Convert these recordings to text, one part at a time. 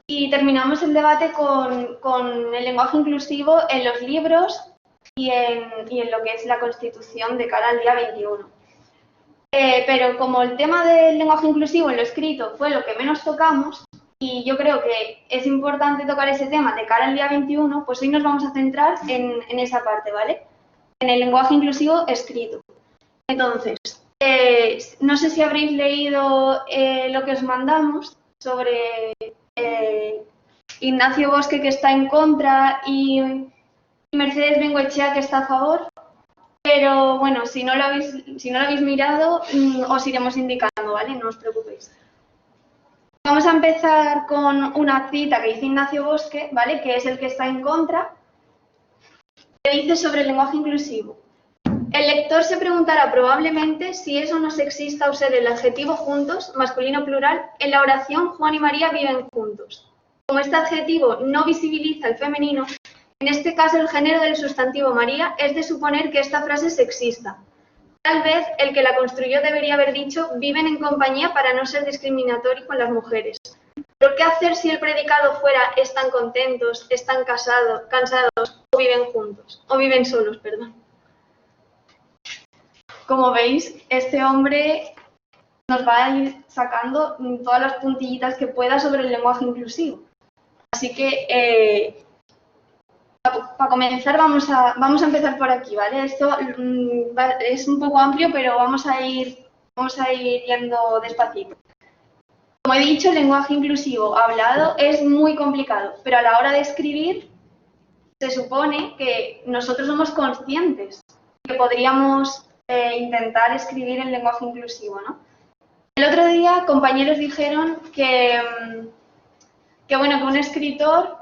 y terminamos el debate con el lenguaje inclusivo en los libros y en lo que es la Constitución de cara al día 21. Pero como el tema del lenguaje inclusivo en lo escrito fue lo que menos tocamos, y yo creo que es importante tocar ese tema de cara al día 21, pues hoy nos vamos a centrar en esa parte, ¿vale? En el lenguaje inclusivo escrito. Entonces, no sé si habréis leído lo que os mandamos sobre Ignacio Bosque, que está en contra, y Mercedes Bengoechea, que está a favor. Pero bueno, si no lo habéis mirado, os iremos indicando, ¿vale? No os preocupéis. Vamos a empezar con una cita que dice Ignacio Bosque, ¿vale? Que es el que está en contra, que dice sobre el lenguaje inclusivo. El lector se preguntará probablemente si es o no sexista usar el adjetivo juntos, masculino plural, en la oración Juan y María viven juntos. Como este adjetivo no visibiliza el femenino, en este caso el género del sustantivo María es de suponer que esta frase es sexista. Tal vez el que la construyó debería haber dicho viven en compañía para no ser discriminatorio con las mujeres. ¿Pero qué hacer si el predicado fuera están contentos, están cansados o viven juntos? O viven solos, perdón. Como veis, este hombre nos va a ir sacando todas las puntillitas que pueda sobre el lenguaje inclusivo. Así que, para comenzar, vamos a empezar por aquí, ¿vale? Esto es un poco amplio, pero vamos a ir yendo despacito. Como he dicho, el lenguaje inclusivo hablado es muy complicado, pero a la hora de escribir se supone que nosotros somos conscientes que podríamos intentar escribir en lenguaje inclusivo, ¿no? El otro día compañeros dijeron que un escritor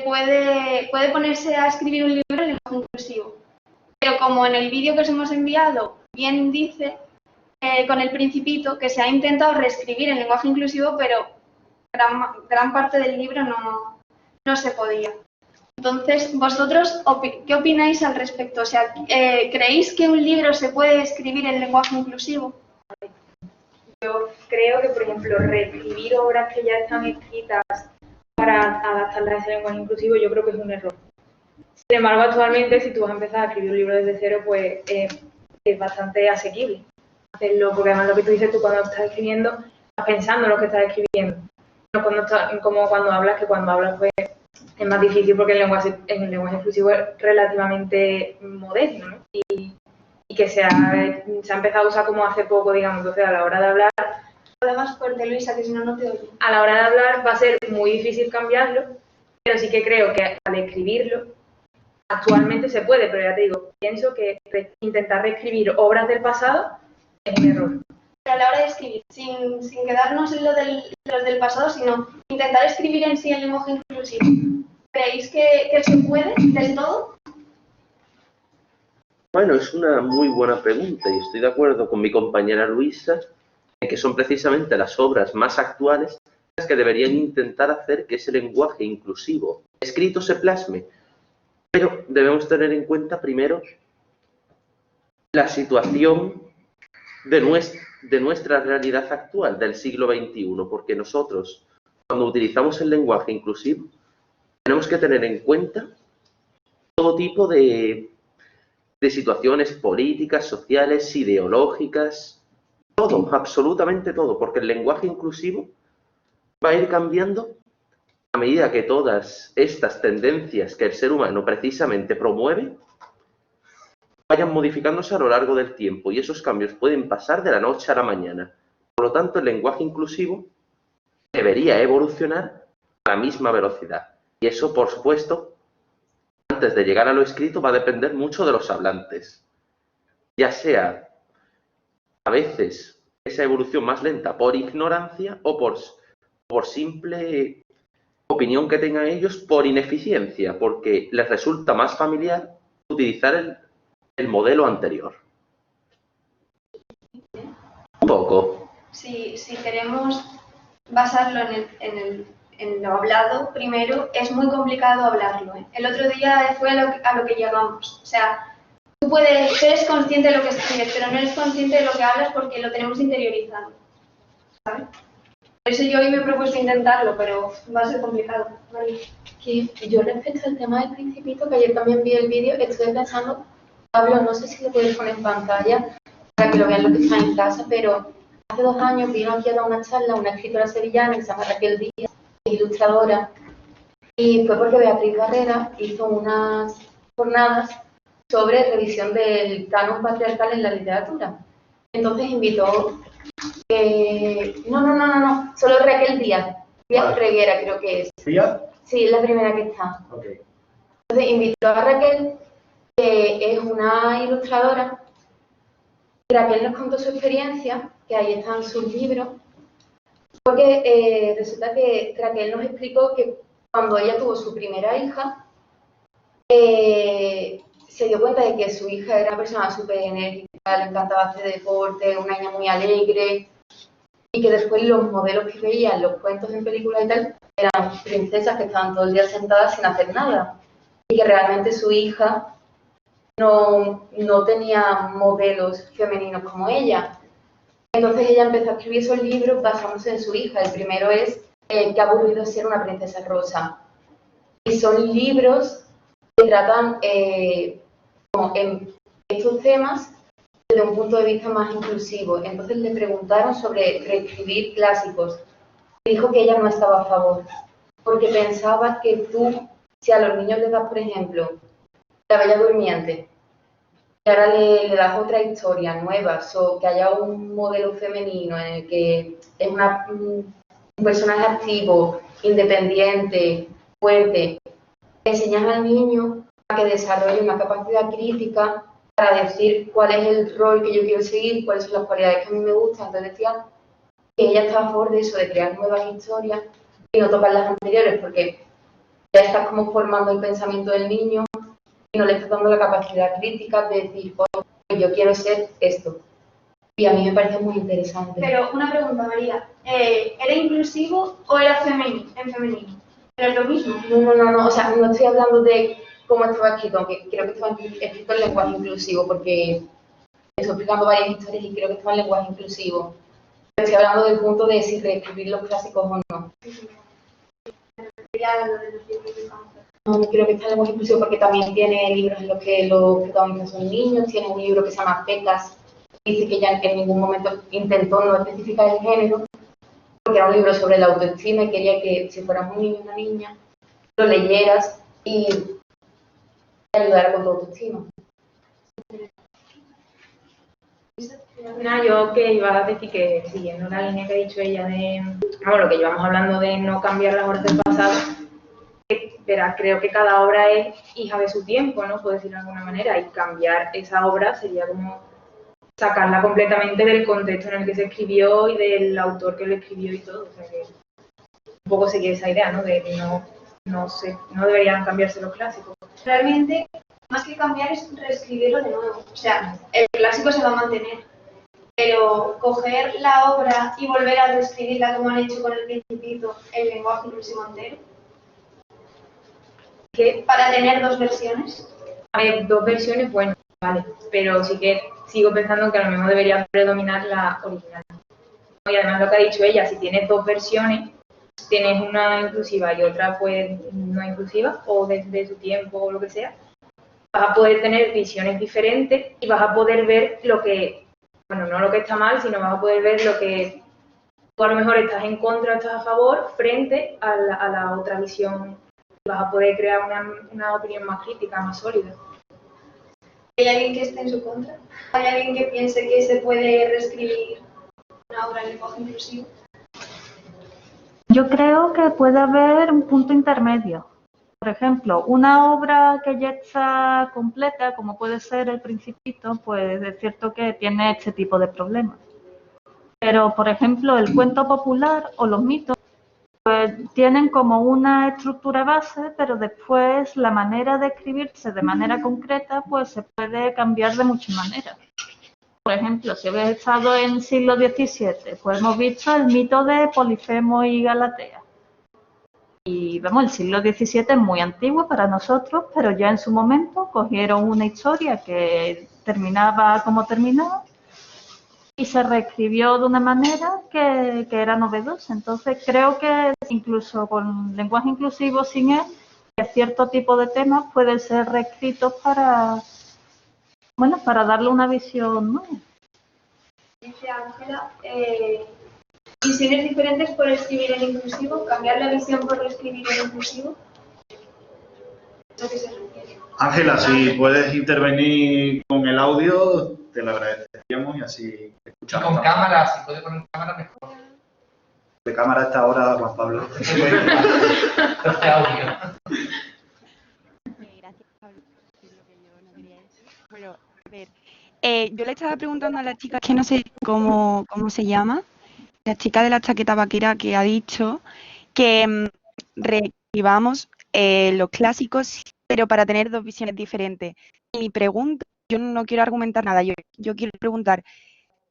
puede ponerse a escribir un libro en lenguaje inclusivo, pero como en el vídeo que os hemos enviado bien dice, con el Principito, que se ha intentado reescribir en lenguaje inclusivo, pero gran parte del libro no se podía. Entonces, ¿vosotros qué opináis al respecto? O sea, ¿creéis que un libro se puede escribir en lenguaje inclusivo? Yo creo que, por ejemplo, reescribir obras que ya están escritas para adaptarlas a ese lenguaje inclusivo, yo creo que es un error. Sin embargo, actualmente, si tú vas a empezar a escribir un libro desde cero, pues es bastante asequible hacerlo, porque además lo que tú dices, tú cuando estás escribiendo, estás pensando en lo que estás escribiendo. No como cuando hablas, que cuando hablas, pues es más difícil porque el lenguaje inclusivo es relativamente moderno, ¿no? Y que se ha empezado a usar como hace poco, digamos. Entonces, a la hora de hablar... Habla más fuerte, Luisa, que si no, no te oye. A la hora de hablar va a ser muy difícil cambiarlo, pero sí que creo que al escribirlo, actualmente se puede, pero ya te digo, pienso que intentar reescribir obras del pasado es un error. Pero a la hora de escribir, sin quedarnos en los del pasado, sino intentar escribir en sí el lenguaje inclusivo, ¿creéis que se puede del todo? Bueno, es una muy buena pregunta y estoy de acuerdo con mi compañera Luisa en que son precisamente las obras más actuales las que deberían intentar hacer que ese lenguaje inclusivo escrito se plasme. Pero debemos tener en cuenta primero la situación de nuestra realidad actual, del siglo XXI, porque nosotros, cuando utilizamos el lenguaje inclusivo, tenemos que tener en cuenta todo tipo de situaciones políticas, sociales, ideológicas, todo, absolutamente todo, porque el lenguaje inclusivo va a ir cambiando a medida que todas estas tendencias que el ser humano precisamente promueve vayan modificándose a lo largo del tiempo y esos cambios pueden pasar de la noche a la mañana. Por lo tanto, el lenguaje inclusivo debería evolucionar a la misma velocidad. Y eso, por supuesto, antes de llegar a lo escrito va a depender mucho de los hablantes. Ya sea, a veces, esa evolución más lenta por ignorancia o por simple opinión que tengan ellos por ineficiencia, porque les resulta más familiar utilizar el modelo anterior. Un poco. Si queremos basarlo en lo hablado, primero, es muy complicado hablarlo, ¿eh? El otro día fue a lo que llegamos. O sea, tú eres consciente de lo que escribes, pero no eres consciente de lo que hablas porque lo tenemos interiorizado, ¿sabes? Por eso yo hoy me he propuesto intentarlo, pero va a ser complicado. ¿Vale? Que yo respecto al tema del Principito, que ayer también vi el vídeo, estoy pensando, Pablo, no sé si lo puedes poner en pantalla para que lo vean los que están en casa, pero hace 2 años vino aquí a dar una charla una escritora sevillana que se llama Raquel Díaz, ilustradora, y fue porque Beatriz Barrera hizo unas jornadas sobre revisión del canon patriarcal en la literatura. Entonces invitó, no, solo Raquel Díaz Reguera creo que es. ¿Díaz? Sí, es la primera que está. Okay. Entonces invitó a Raquel, que es una ilustradora. Raquel nos contó su experiencia, que ahí están sus libros, porque resulta que Raquel nos explicó que cuando ella tuvo su primera hija, se dio cuenta de que su hija era una persona súper enérgica, le encantaba hacer deporte, una niña muy alegre, y que después los modelos que veía en los cuentos, en películas y tal, eran princesas que estaban todo el día sentadas sin hacer nada, y que realmente su hija no tenía modelos femeninos como ella. Entonces ella empezó a escribir esos libros basándose en su hija. El primero es Qué aburrido ser una princesa rosa. Y son libros que tratan como en estos temas desde un punto de vista más inclusivo. Entonces le preguntaron sobre reescribir clásicos. Y dijo que ella no estaba a favor, porque pensaba que tú, si a los niños les das, por ejemplo, La Bella Durmiente, y ahora le das otra historia nueva, que haya un modelo femenino en el que es un personaje activo, independiente, fuerte, le enseñas al niño a que desarrolle una capacidad crítica para decir cuál es el rol que yo quiero seguir, cuáles son las cualidades que a mí me gustan. Entonces decía que ella estaba a favor de eso, de crear nuevas historias y no tocar las anteriores, porque ya estás como formando el pensamiento del niño y no le estás dando la capacidad crítica de decir, oh, yo quiero ser esto. Y a mí me parece muy interesante. Pero una pregunta, María. ¿Era inclusivo o era femenino? En femenino. ¿Pero es lo mismo? No. O sea, no estoy hablando de cómo estaba escrito, aunque creo que estaba escrito en lenguaje inclusivo, porque estoy explicando varias historias y creo que estaba en lenguaje inclusivo. Pero estoy hablando del punto de si reescribir los clásicos o no. No creo que está en lenguaje inclusivo porque también tiene libros en los que los protagonistas son niños, tiene un libro que se llama Pecas, dice que ella en ningún momento intentó no especificar el género, porque era un libro sobre la autoestima y quería que si fueras un niño o una niña, lo leyeras y te ayudara con tu autoestima. Nada, yo que iba a decir que siguiendo la línea que ha dicho ella de, lo que llevamos hablando de no cambiar las obras del pasado, verás, creo que cada obra es hija de su tiempo, ¿no? Puedo decirlo de alguna manera, y cambiar esa obra sería como sacarla completamente del contexto en el que se escribió y del autor que lo escribió y todo. O sea que un poco seguir esa idea, ¿no? De que no deberían cambiarse los clásicos. Realmente, más que cambiar es reescribirlo de nuevo. O sea, el clásico se va a mantener. Pero coger la obra y volver a reescribirla como han hecho con El Principito, el lenguaje inclusivo entero, que para tener 2 versiones. A ver, 2 versiones, bueno, vale, pero sí que sigo pensando que a lo mejor debería predominar la original. Y además lo que ha dicho ella, si tienes 2 versiones, tienes una inclusiva y otra pues no inclusiva, o desde su tiempo o lo que sea, vas a poder tener visiones diferentes y vas a poder ver lo que, bueno, no lo que está mal, sino vas a poder ver lo que tú a lo mejor estás en contra o estás a favor frente a la otra visión. Vas a poder crear una opinión más crítica, más sólida. ¿Hay alguien que esté en su contra? ¿Hay alguien que piense que se puede reescribir una obra en lenguaje inclusivo? Yo creo que puede haber un punto intermedio. Por ejemplo, una obra que ya está completa, como puede ser El Principito, pues es cierto que tiene este tipo de problemas. Pero, por ejemplo, el cuento popular o los mitos, pues tienen como una estructura base, pero después la manera de escribirse de manera concreta pues se puede cambiar de muchas maneras. Por ejemplo, si habéis estado en siglo XVII, pues hemos visto el mito de Polifemo y Galatea. Y vamos, el siglo XVII es muy antiguo para nosotros, pero ya en su momento cogieron una historia que terminaba como terminó y se reescribió de una manera que era novedosa. Entonces creo que incluso con lenguaje inclusivo sin él, que cierto tipo de temas pueden ser reescritos para, bueno, para darle una visión nueva. Dice Ángela, visiones diferentes por escribir en inclusivo, cambiar la visión por escribir en inclusivo. ¿A qué se refiere? Ángela, si puedes intervenir con el audio, te lo agradeceríamos y así escuchamos. Con cámara, si puede poner cámara mejor. De cámara está ahora Juan Pablo. Este audio. Gracias, Pablo, por decir lo que yo no quería decir. Pero, a ver, yo le estaba preguntando a la chica, que no sé cómo se llama, la chica de la chaqueta vaquera, que ha dicho que reescribamos los clásicos, pero para tener dos visiones diferentes. Y mi pregunta, yo no quiero argumentar nada, yo quiero preguntar,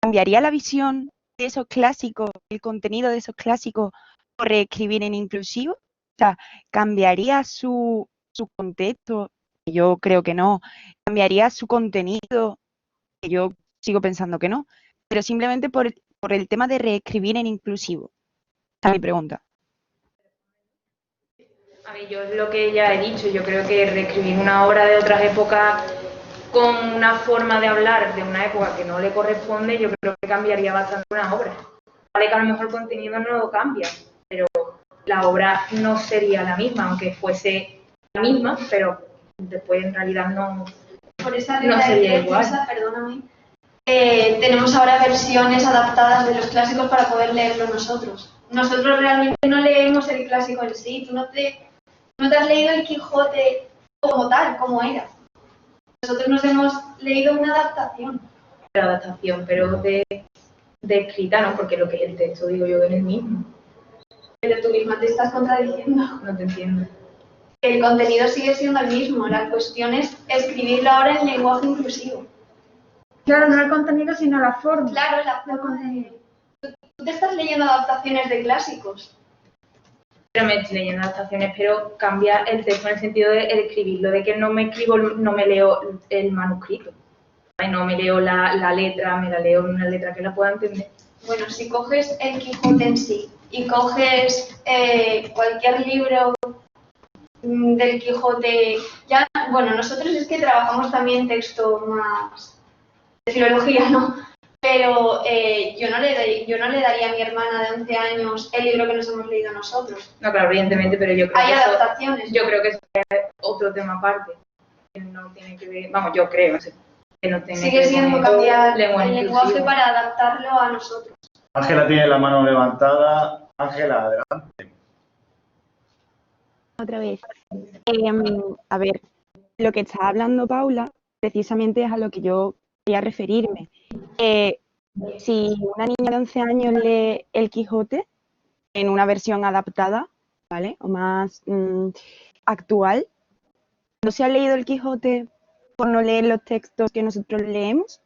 ¿cambiaría la visión de esos clásicos, el contenido de esos clásicos, por reescribir en inclusivo? O sea, ¿cambiaría su contexto? Yo creo que no. ¿Cambiaría su contenido? Que yo sigo pensando que no. Pero simplemente por el tema de reescribir en inclusivo. Esa es mi pregunta. A ver, yo es lo que ya he dicho, yo creo que reescribir una obra de otras épocas con una forma de hablar de una época que no le corresponde, yo creo que cambiaría bastante una obra. Vale que a lo mejor el contenido no lo cambia, pero la obra no sería la misma, aunque fuese la misma, pero después en realidad no, Por esa no regla sería de igual. tres, perdóname, tenemos ahora versiones adaptadas de los clásicos para poder leerlos nosotros. Nosotros realmente no leemos el clásico en sí, tú no te has leído el Quijote como tal, como era. Nosotros nos hemos leído una adaptación. Pero de escrita, ¿no? Porque lo que es el texto, digo yo, es el mismo. Pero tú misma te estás contradiciendo. No te entiendo. El contenido sigue siendo el mismo, la cuestión es escribirlo ahora en lenguaje inclusivo. Claro, no el contenido, sino la forma. Claro, la forma de... Tú te estás leyendo adaptaciones de clásicos. Pero me estoy leyendo adaptaciones, pero cambia el texto en el sentido de escribirlo, de que no me leo el manuscrito. No me leo la letra, me la leo en una letra que la pueda entender. Bueno, si coges el Quijote en sí y coges cualquier libro del Quijote, ya, bueno, nosotros es que trabajamos también texto más de filología, ¿no? Pero yo no le daría a mi hermana de 11 años el libro que nos hemos leído nosotros. No, claro, evidentemente, pero yo creo Hay que eso, adaptaciones. yo creo que eso es otro tema aparte. Que no tiene que ver, vamos, yo creo, no sé, que no tiene que Sigue ver siendo con cambiar lenguaje el lenguaje inclusivo. para adaptarlo a nosotros. Ángela tiene la mano levantada. Ángela, adelante. Otra vez. A ver, lo que está hablando Paula, precisamente es a lo que yo quería referirme. Si una niña de 11 años lee El Quijote en una versión adaptada, ¿vale? O más actual, ¿no se ha leído El Quijote por no leer los textos que nosotros leemos?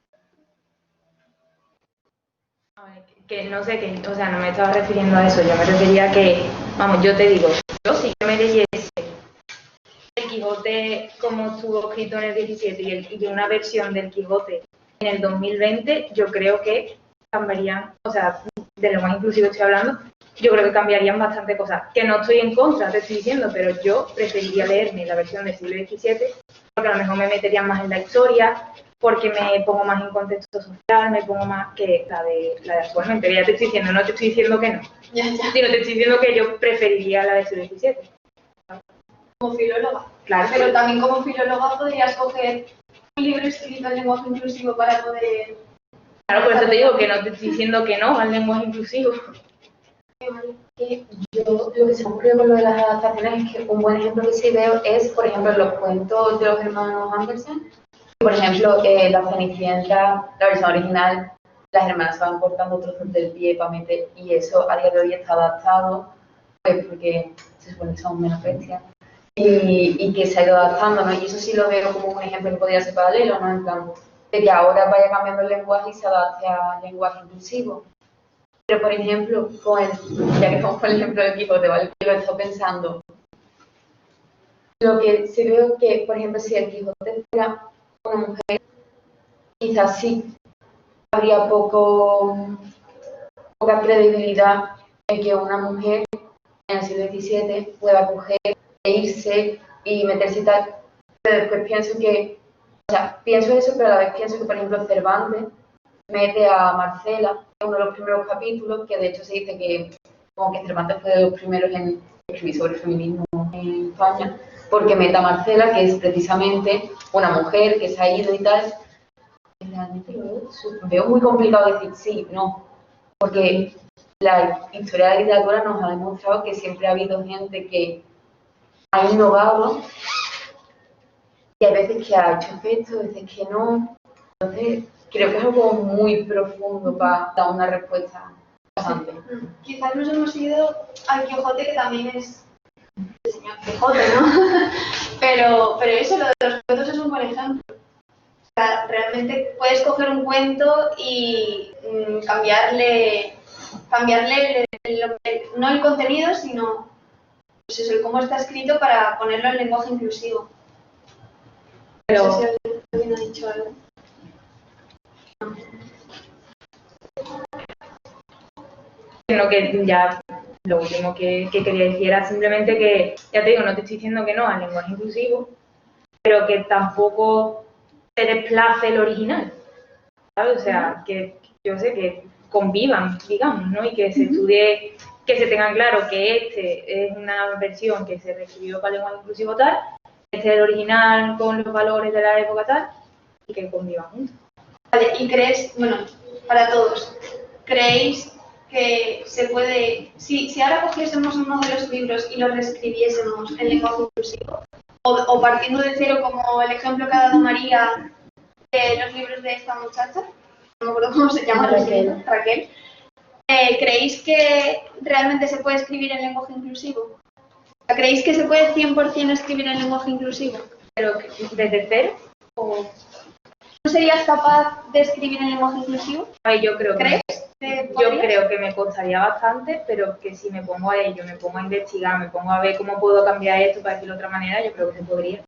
Que no sé, o sea, no me estaba refiriendo a eso, yo me refería a que, vamos, yo te digo, yo si yo me leyese El Quijote como estuvo escrito en el 17 y una versión del Quijote en el 2020, yo creo que cambiarían, o sea, de lo más inclusivo estoy hablando, yo creo que cambiarían bastante cosas, que no estoy en contra, te estoy diciendo, pero yo preferiría leerme la versión del siglo XVII, porque a lo mejor me metería más en la historia, porque me pongo más en contexto social, me pongo más que la de actualmente. Ya te estoy diciendo, no te estoy diciendo que no. Ya. Sino te estoy diciendo que yo preferiría la del siglo XVII. Como filóloga. Claro, Pero también como filóloga podrías coger un libro escrito en lenguaje inclusivo para poder... Claro, por eso te digo que no te estoy diciendo que no al lenguaje inclusivo. Yo lo que se me ocurrió con lo de las adaptaciones es que un buen ejemplo que sí veo es, por ejemplo, los cuentos de los hermanos Andersen. Por ejemplo, La Cenicienta, la versión original, las hermanas se van cortando trozos del pie para meter, y eso a día de hoy está adaptado, pues porque se supone que son menos bestias, y que se ha ido adaptando, ¿no? Y eso sí lo veo como un ejemplo que podría ser paralelo, ¿no? En plan, de que ahora vaya cambiando el lenguaje y se adapte al lenguaje inclusivo. Pero, por ejemplo, ya que estamos con el ejemplo del Quijote, ¿vale? Yo lo he estado pensando. Lo que sí veo que, por ejemplo, si el Quijote fuera una mujer, quizás sí habría poca credibilidad en que una mujer en el siglo XVII pueda coger e irse y meterse y tal. Pero después pienso que, o sea, pienso eso, pero a la vez pienso que, por ejemplo, Cervantes mete a Marcela en uno de los primeros capítulos, que de hecho se dice que como que Cervantes fue de los primeros en escribir sobre feminismo en España, porque mete a Marcela, que es precisamente una mujer que se ha ido y tal. Y realmente veo muy complicado decir sí, no, porque la historia de la literatura nos ha demostrado que siempre ha habido gente que ha innovado y hay veces que ha hecho efecto, veces que no. Entonces, creo que es algo muy profundo para dar una respuesta bastante. Quizás nos hemos ido al Quijote, que también es el señor Quijote, ¿no? pero eso, lo de los cuentos es un buen ejemplo. O sea, realmente puedes coger un cuento y cambiarle no el contenido, sino pues eso, el cómo está escrito para ponerlo en lenguaje inclusivo. Pero No sé si alguien ha dicho algo. lo que ya, lo último que quería decir era simplemente que, ya te digo, no te estoy diciendo que no al lenguaje inclusivo, pero que tampoco se desplace el original, ¿sabes? O sea, que yo sé que convivan, digamos, ¿no? Y que se estudie, que se tenga claro que este es una versión que se reescribió para el lenguaje inclusivo tal, este es el original con los valores de la época tal, y que convivan juntos. Vale, y crees, bueno, para todos, ¿creéis que se puede, si ahora cogiésemos uno de los libros y lo reescribiésemos en lenguaje inclusivo, o partiendo de cero como el ejemplo que ha dado María de los libros de esta muchacha, no me acuerdo cómo se llama, Raquel, ¿creéis que realmente se puede escribir en lenguaje inclusivo? ¿Creéis que se puede 100% escribir en lenguaje inclusivo? Pero desde cero, o... ¿No serías capaz de escribir en lenguaje inclusivo? Ay, yo creo ¿Crees? Yo creo que me costaría bastante, pero que si me pongo a ello, me pongo a investigar, me pongo a ver cómo puedo cambiar esto para decirlo de otra manera, yo creo que se podría.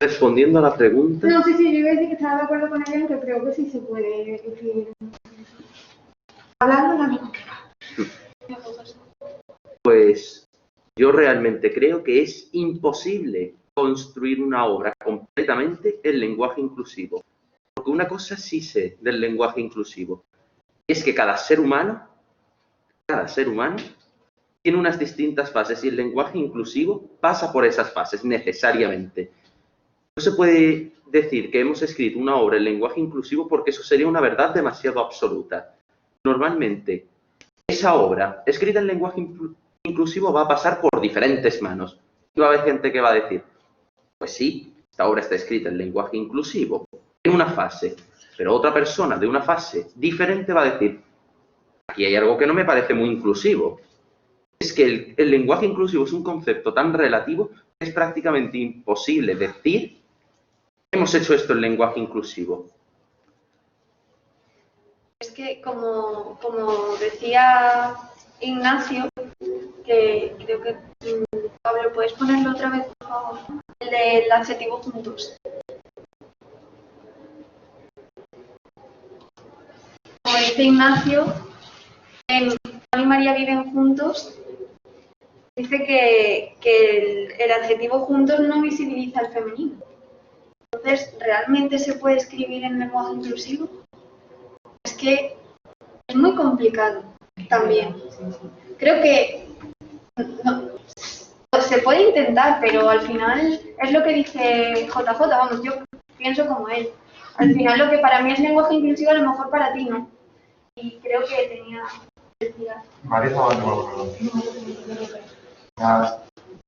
Respondiendo a la pregunta, No, sí, yo iba a decir que estaba de acuerdo con ella en que creo que sí se puede escribir. Hablando la misma. pues yo realmente creo que es imposible construir una obra completamente en lenguaje inclusivo. Porque una cosa sí sé del lenguaje inclusivo, es que cada ser humano tiene unas distintas fases y el lenguaje inclusivo pasa por esas fases necesariamente. No se puede decir que hemos escrito una obra en lenguaje inclusivo porque eso sería una verdad demasiado absoluta. Normalmente, esa obra escrita en lenguaje inclusivo va a pasar por diferentes manos. Y va a haber gente que va a decir, pues sí, esta obra está escrita en lenguaje inclusivo, en una fase, pero otra persona de una fase diferente va a decir, aquí hay algo que no me parece muy inclusivo. Es que el lenguaje inclusivo es un concepto tan relativo que es prácticamente imposible decir hemos hecho esto en lenguaje inclusivo. Es que como decía Ignacio, que creo que Pablo, ¿puedes ponerlo otra vez, por favor? El del adjetivo juntos. Como dice Ignacio, en Juan y María viven juntos, dice que el adjetivo juntos no visibiliza el femenino. Entonces, ¿realmente se puede escribir en lenguaje inclusivo? Es que es muy complicado también. Creo que se puede intentar, pero al final es lo que dice JJ, vamos, yo pienso como él. Al final lo que para mí es lenguaje inclusivo, a lo mejor para ti no. Y creo que tenía que decir algo. María estaba de acuerdo.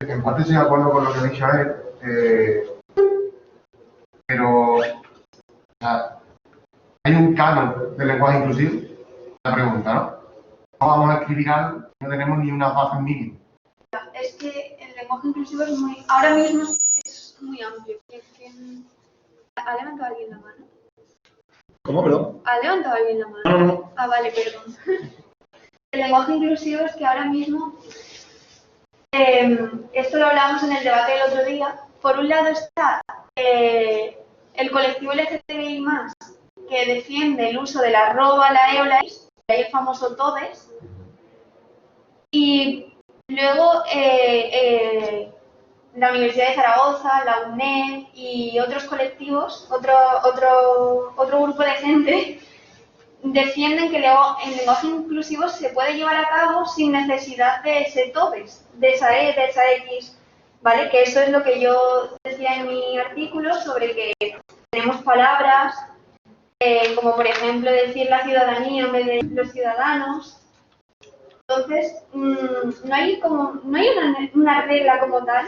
En parte estoy de acuerdo con lo que ha dicho él, pero hay un canon del lenguaje inclusivo. La pregunta, ¿no? No vamos a escribir algo, no tenemos ni una base mínima. Es que el lenguaje inclusivo es muy, ahora mismo es muy amplio. ¿Ha levantado alguien la mano? ¿Cómo, perdón? ¿Ha levantado alguien la mano? No. Ah, vale, perdón. El lenguaje inclusivo es que ahora mismo, esto lo hablábamos en el debate del otro día, por un lado está el colectivo LGTBI+, que defiende el uso de la arroba, la e o la is, de ahí el famoso todes. Y luego la Universidad de Zaragoza, la UNED y otros colectivos, otro grupo de gente, defienden que el lenguaje inclusivo se puede llevar a cabo sin necesidad de ese todes, de esa E, de esa X, ¿vale? Que eso es lo que yo decía en mi artículo sobre que tenemos palabras, como por ejemplo decir la ciudadanía en vez de los ciudadanos. Entonces, no hay una regla como tal,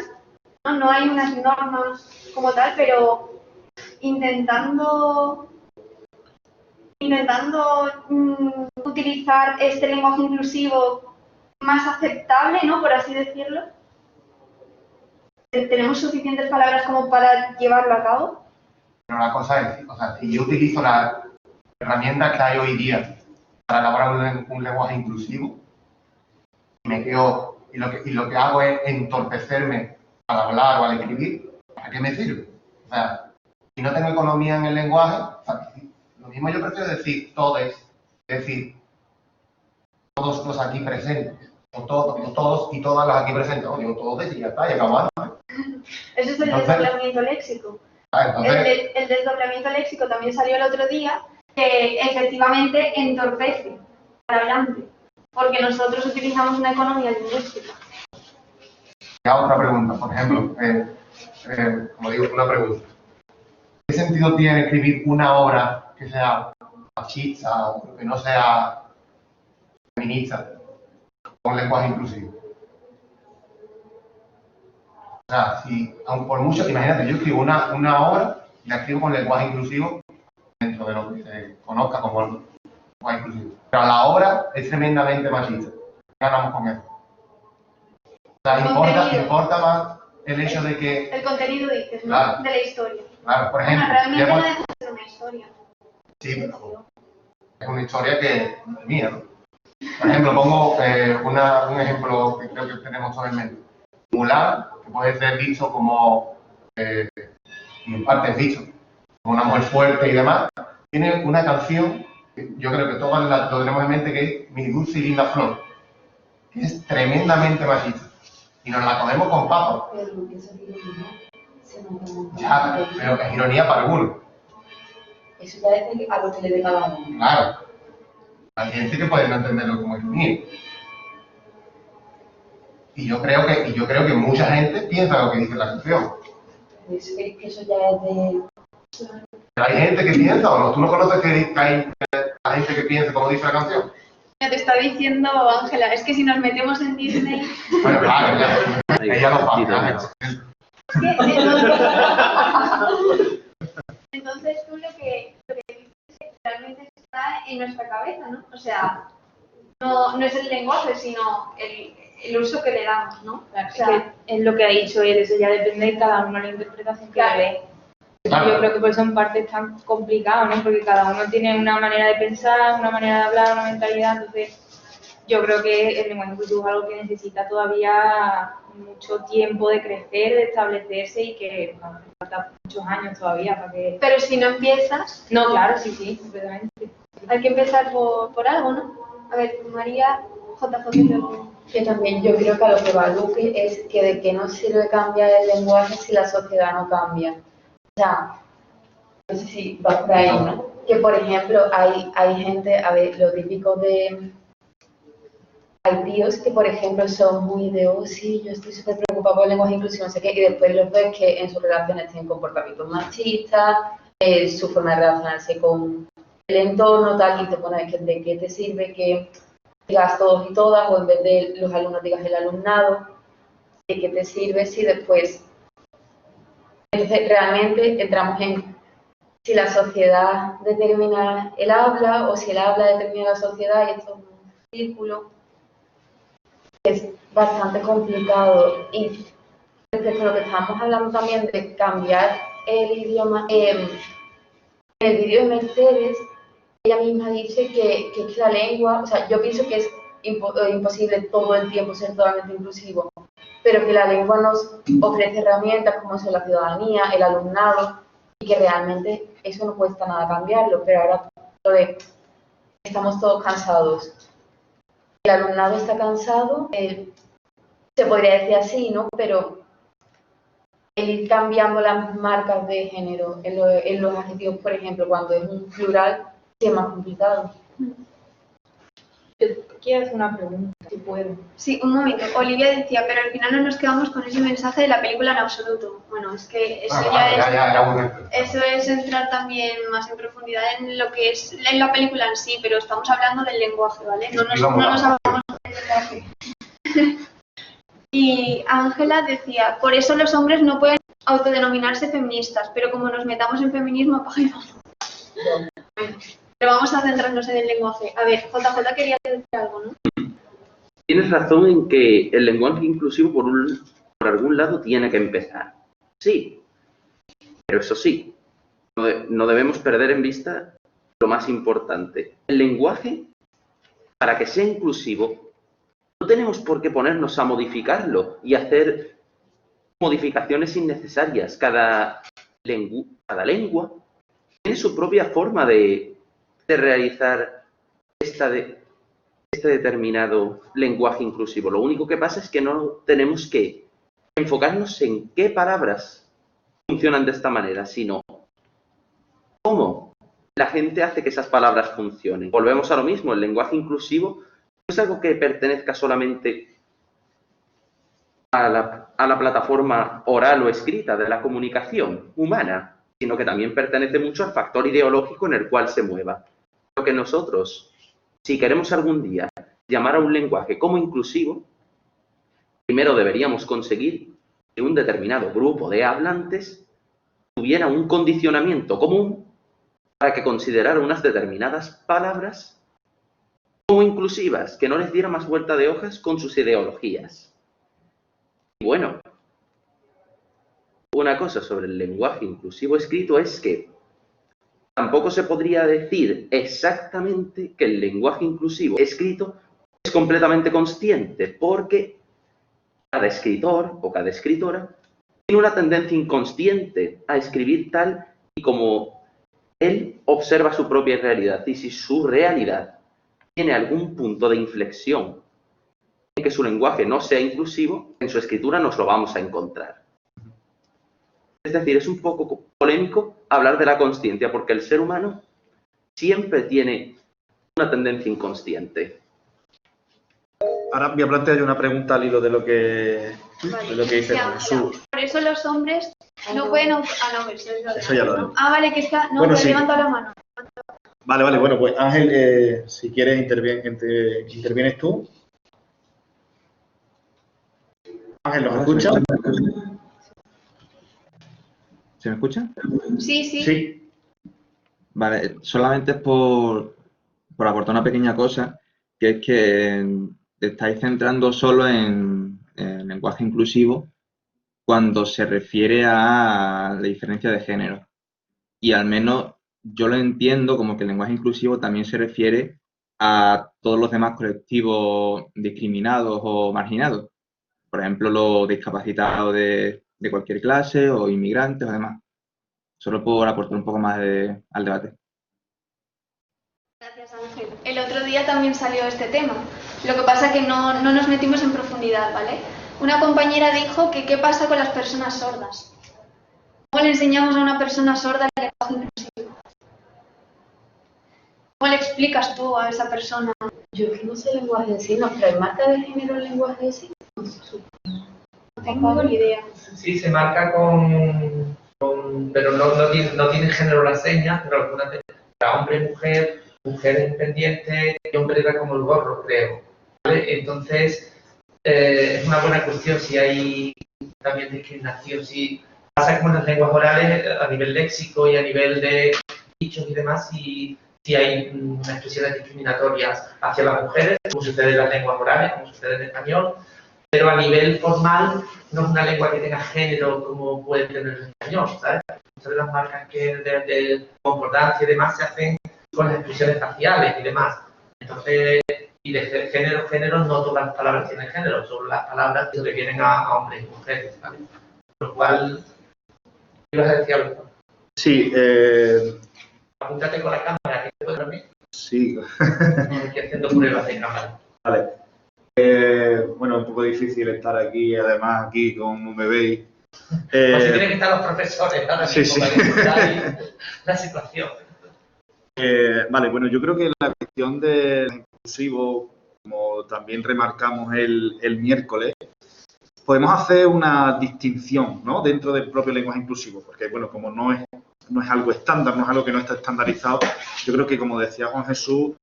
no hay unas normas como tal, pero intentando utilizar este lenguaje inclusivo más aceptable, ¿no? Por así decirlo. ¿Tenemos suficientes palabras como para llevarlo a cabo? Pero la cosa es, o sea, si yo utilizo las herramientas que hay hoy día para elaborar un lenguaje inclusivo, y lo que hago es entorpecerme al hablar o al escribir, ¿para qué me sirve? O sea, si no tengo economía en el lenguaje, o sea, lo mismo yo prefiero decir todes, es decir, todos los aquí presentes, o todos y todas las aquí presentes, o digo todes y ya está, y acabamos. Eso es el desdoblamiento léxico. Entonces, El desdoblamiento léxico también salió el otro día, que efectivamente entorpece al hablante, porque nosotros utilizamos una economía lingüística. ya otra pregunta, por ejemplo, como digo, una pregunta. ¿Qué sentido tiene escribir una obra que sea machista o que no sea feminista con lenguaje inclusivo? O sea, si, aun por mucho, imagínate, yo escribo una obra y la escribo con lenguaje inclusivo dentro de lo que se conozca como lenguaje inclusivo. Pero la obra es tremendamente machista. ¿Qué ganamos con eso? O sea, importa más el hecho de que... El contenido, dices, ¿no? Claro. De la historia. Claro, por ejemplo... Realmente no deja de ser una historia. Sí, pero es una historia que no es mía, ¿no? Por ejemplo, pongo un ejemplo que creo que tenemos todos en mente. Mulan, que puede ser visto como, en parte es visto, como una mujer fuerte y demás, tiene una canción, que yo creo que todos lo tenemos en mente, que es Mi dulce y linda flor, que es tremendamente machista. Y nos la comemos con papas. Ya, pero es ironía para algunos. Eso ya es a lo que le dé cada uno. Claro. Hay gente que puede no entenderlo como ironía. Y yo creo que mucha gente piensa lo que dice la canción. Eso ya es de... Pero hay gente que piensa, o no, tú no conoces que hay gente que piensa como dice la canción. Ya te está diciendo Ángela, es que si nos metemos en Disney... Bueno, claro, ya. Ella lo pasa. Entonces tú lo que dices es que realmente está en nuestra cabeza, ¿no? O sea, no es el lenguaje, sino el uso que le damos, ¿no? Claro, O sea, es que es lo que ha dicho él, eso ya depende de cada uno la interpretación que le dé. Claro. Yo creo que por eso en parte es tan complicado, ¿no? Porque cada uno tiene una manera de pensar, una manera de hablar, una mentalidad, entonces yo creo que el lenguaje inclusivo es algo que necesita todavía mucho tiempo de crecer, de establecerse y que falta muchos años todavía para que... pero si no empiezas, No, claro, sí, completamente. hay que empezar por algo, ¿no? A ver, María, JJ, luego... Yo también, yo creo que a lo que va Luque es que de qué nos sirve cambiar el lenguaje si la sociedad no cambia. O sea, no sé si va por ahí, ¿no? Que por ejemplo hay gente, a ver, lo típico de... Hay tíos que, por ejemplo, son muy de, oh, sí, yo estoy súper preocupado por el lenguaje inclusivo, no sé qué, y después los ves que en sus relaciones tienen comportamientos machistas, su forma de relacionarse con el entorno, tal, y te pones de qué te sirve que digas todos y todas, o en vez de los alumnos digas el alumnado, de qué te sirve si después... Entonces, realmente entramos en si la sociedad determina el habla, o si el habla determina la sociedad, y esto es un círculo. Es bastante complicado y respecto a lo que estábamos hablando también de cambiar el idioma, en el vídeo de Mercedes, ella misma dice que la lengua, o sea, yo pienso que es imposible todo el tiempo ser totalmente inclusivo, pero que la lengua nos ofrece herramientas como son la ciudadanía, el alumnado, y que realmente eso no cuesta nada cambiarlo, pero ahora lo de estamos todos cansados. El alumnado está cansado, se podría decir así, ¿no? Pero el ir cambiando las marcas de género en los adjetivos, por ejemplo, cuando es un plural, sí es más complicado. Quiero hacer una pregunta, si puedo. Sí, un momento. Olivia decía, pero al final no nos quedamos con ese mensaje de la película en absoluto. Bueno, es que eso eso es entrar también más en profundidad en lo que es en la película en sí, pero estamos hablando del lenguaje, ¿vale? No nos hablamos del lenguaje. Y Ángela decía, por eso los hombres no pueden autodenominarse feministas, pero como nos metamos en feminismo, apaga y vámonos. Pero vamos a centrarnos en el lenguaje. A ver, JJ quería decir algo, ¿no? Tienes razón en que el lenguaje inclusivo por algún lado tiene que empezar. Sí, pero eso sí, no debemos perder en vista lo más importante. El lenguaje, para que sea inclusivo, no tenemos por qué ponernos a modificarlo y hacer modificaciones innecesarias. Cada lengua tiene su propia forma de realizar este determinado lenguaje inclusivo. Lo único que pasa es que no tenemos que enfocarnos en qué palabras funcionan de esta manera, sino cómo la gente hace que esas palabras funcionen. Volvemos a lo mismo, el lenguaje inclusivo no es algo que pertenezca solamente a la plataforma oral o escrita de la comunicación humana, sino que también pertenece mucho al factor ideológico en el cual se mueva. Lo que nosotros, si queremos algún día llamar a un lenguaje como inclusivo, primero deberíamos conseguir que un determinado grupo de hablantes tuviera un condicionamiento común para que considerara unas determinadas palabras como inclusivas, que no les diera más vuelta de hojas con sus ideologías. Y bueno, una cosa sobre el lenguaje inclusivo escrito es que tampoco se podría decir exactamente que el lenguaje inclusivo escrito es completamente consciente, porque cada escritor o cada escritora tiene una tendencia inconsciente a escribir tal y como él observa su propia realidad. Y si su realidad tiene algún punto de inflexión en que su lenguaje no sea inclusivo, en su escritura nos lo vamos a encontrar. Es decir, es un poco polémico hablar de la consciencia, porque el ser humano siempre tiene una tendencia inconsciente. Ahora voy a plantear una pregunta al hilo de lo que dice Jesús. Por eso los hombres no pueden... no, Eso ya lo veo. Vale, que está... No, Bueno, me sí. levanta la mano. Vale, bueno, pues Ángel, si quieres intervienes tú. Ángel, ¿nos escuchas? ¿Se me escucha? Sí, sí. Sí. Vale, solamente es por aportar una pequeña cosa, que es que estáis centrando solo en lenguaje inclusivo cuando se refiere a la diferencia de género. Y al menos yo lo entiendo como que el lenguaje inclusivo también se refiere a todos los demás colectivos discriminados o marginados. Por ejemplo, los discapacitados de cualquier clase o inmigrantes o demás. Solo por aportar un poco más al debate. Gracias, Ángel. El otro día también salió este tema. Lo que pasa es que no nos metimos en profundidad, ¿vale? Una compañera dijo que qué pasa con las personas sordas. ¿Cómo le enseñamos a una persona sorda el lenguaje inclusivo? ¿Cómo le explicas tú a esa persona? Yo es que no sé lenguaje de signos, pero ¿hay marca de género en lenguaje de signos? No tengo ni idea. Sí, se marca pero no tiene género la seña, pero algunas veces para hombre, mujer, mujer independiente y hombre era como el gorro, creo. ¿Vale? Entonces, es una buena cuestión si hay también discriminación, si pasa como en las lenguas orales a nivel léxico y a nivel de dichos y demás, si hay expresiones discriminatorias hacia las mujeres, como sucede en las lenguas orales, como sucede en español, pero a nivel formal no es una lengua que tenga género como puede tener el español, ¿sabes? Muchas de las marcas que de concordancia y demás se hacen con las expresiones faciales y demás. Entonces, y de género, no todas las palabras tienen género, son las palabras que se refieren a hombres y mujeres, ¿vale? Por lo cual, ¿ibas a decir algo? Sí, Apúntate con la cámara, que te puedo también. sí. Estoy haciendo pruebas de cámara. Vale. Bueno, un poco difícil estar aquí, además aquí con un bebé. Pues si tienen que estar los profesores ahora sí, mismo sí. para disfrutar la situación. Vale, bueno, yo creo que la cuestión del inclusivo, como también remarcamos el miércoles, podemos hacer una distinción, ¿no?, dentro del propio lenguaje inclusivo, porque, bueno, como no es algo estándar, no es algo que no está estandarizado, yo creo que, como decía Juan Jesús,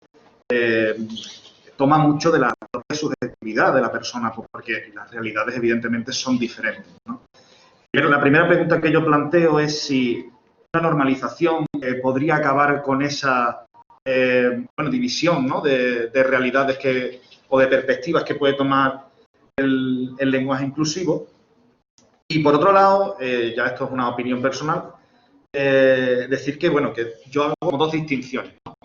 toma mucho de la propia subjetividad de la persona, porque las realidades evidentemente son diferentes, ¿no? Pero la primera pregunta que yo planteo es si una normalización podría acabar con esa división, ¿no?, de realidades o de perspectivas que puede tomar el lenguaje inclusivo. Y por otro lado, ya esto es una opinión personal, decir que, bueno, que yo hago como dos distinciones, ¿no?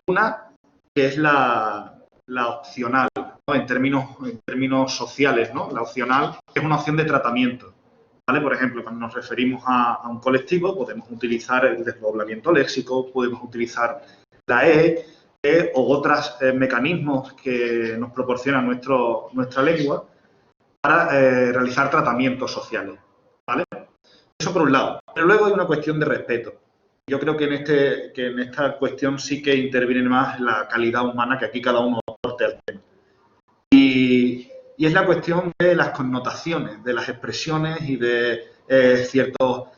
Una, que es la opcional, ¿no?, en términos sociales, ¿no? La opcional es una opción de tratamiento, ¿vale? Por ejemplo, cuando nos referimos a un colectivo, podemos utilizar el desdoblamiento léxico, podemos utilizar la o otros mecanismos que nos proporciona nuestra lengua para realizar tratamientos sociales, ¿vale? Eso por un lado. Pero luego hay una cuestión de respeto. Yo creo que en esta cuestión sí que interviene más la calidad humana, que aquí cada uno aporte al tema. Y es la cuestión de las connotaciones, de las expresiones y de ciertos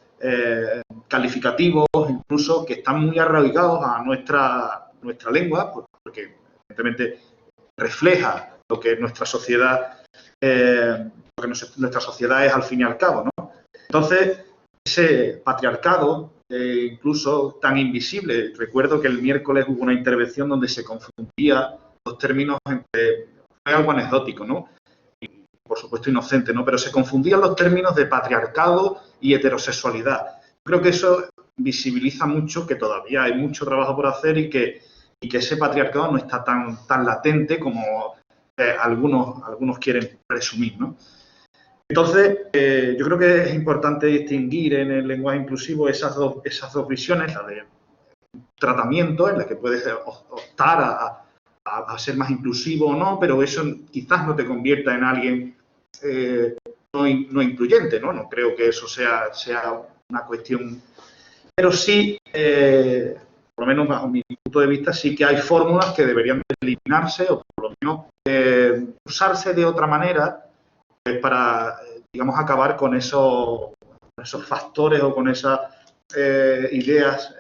calificativos, incluso, que están muy arraigados a nuestra lengua, porque evidentemente refleja lo que nuestra sociedad es al fin y al cabo, ¿no? Entonces, ese patriarcado, incluso tan invisible, recuerdo que el miércoles hubo una intervención donde se confundía los términos fue algo anecdótico, ¿no? Y, por supuesto, inocente, ¿no? Pero se confundían los términos de patriarcado y heterosexualidad. Creo que eso visibiliza mucho que todavía hay mucho trabajo por hacer y que ese patriarcado no está tan latente como algunos quieren presumir, ¿no? Entonces, yo creo que es importante distinguir en el lenguaje inclusivo esas dos visiones, la de tratamiento, en la que puedes optar a ser más inclusivo o no, pero eso quizás no te convierta en alguien no incluyente, ¿no? No creo que eso sea una cuestión. Pero sí, por lo menos bajo mi punto de vista, sí que hay fórmulas que deberían eliminarse o por lo menos usarse de otra manera para, digamos, acabar con esos factores o con esas ideas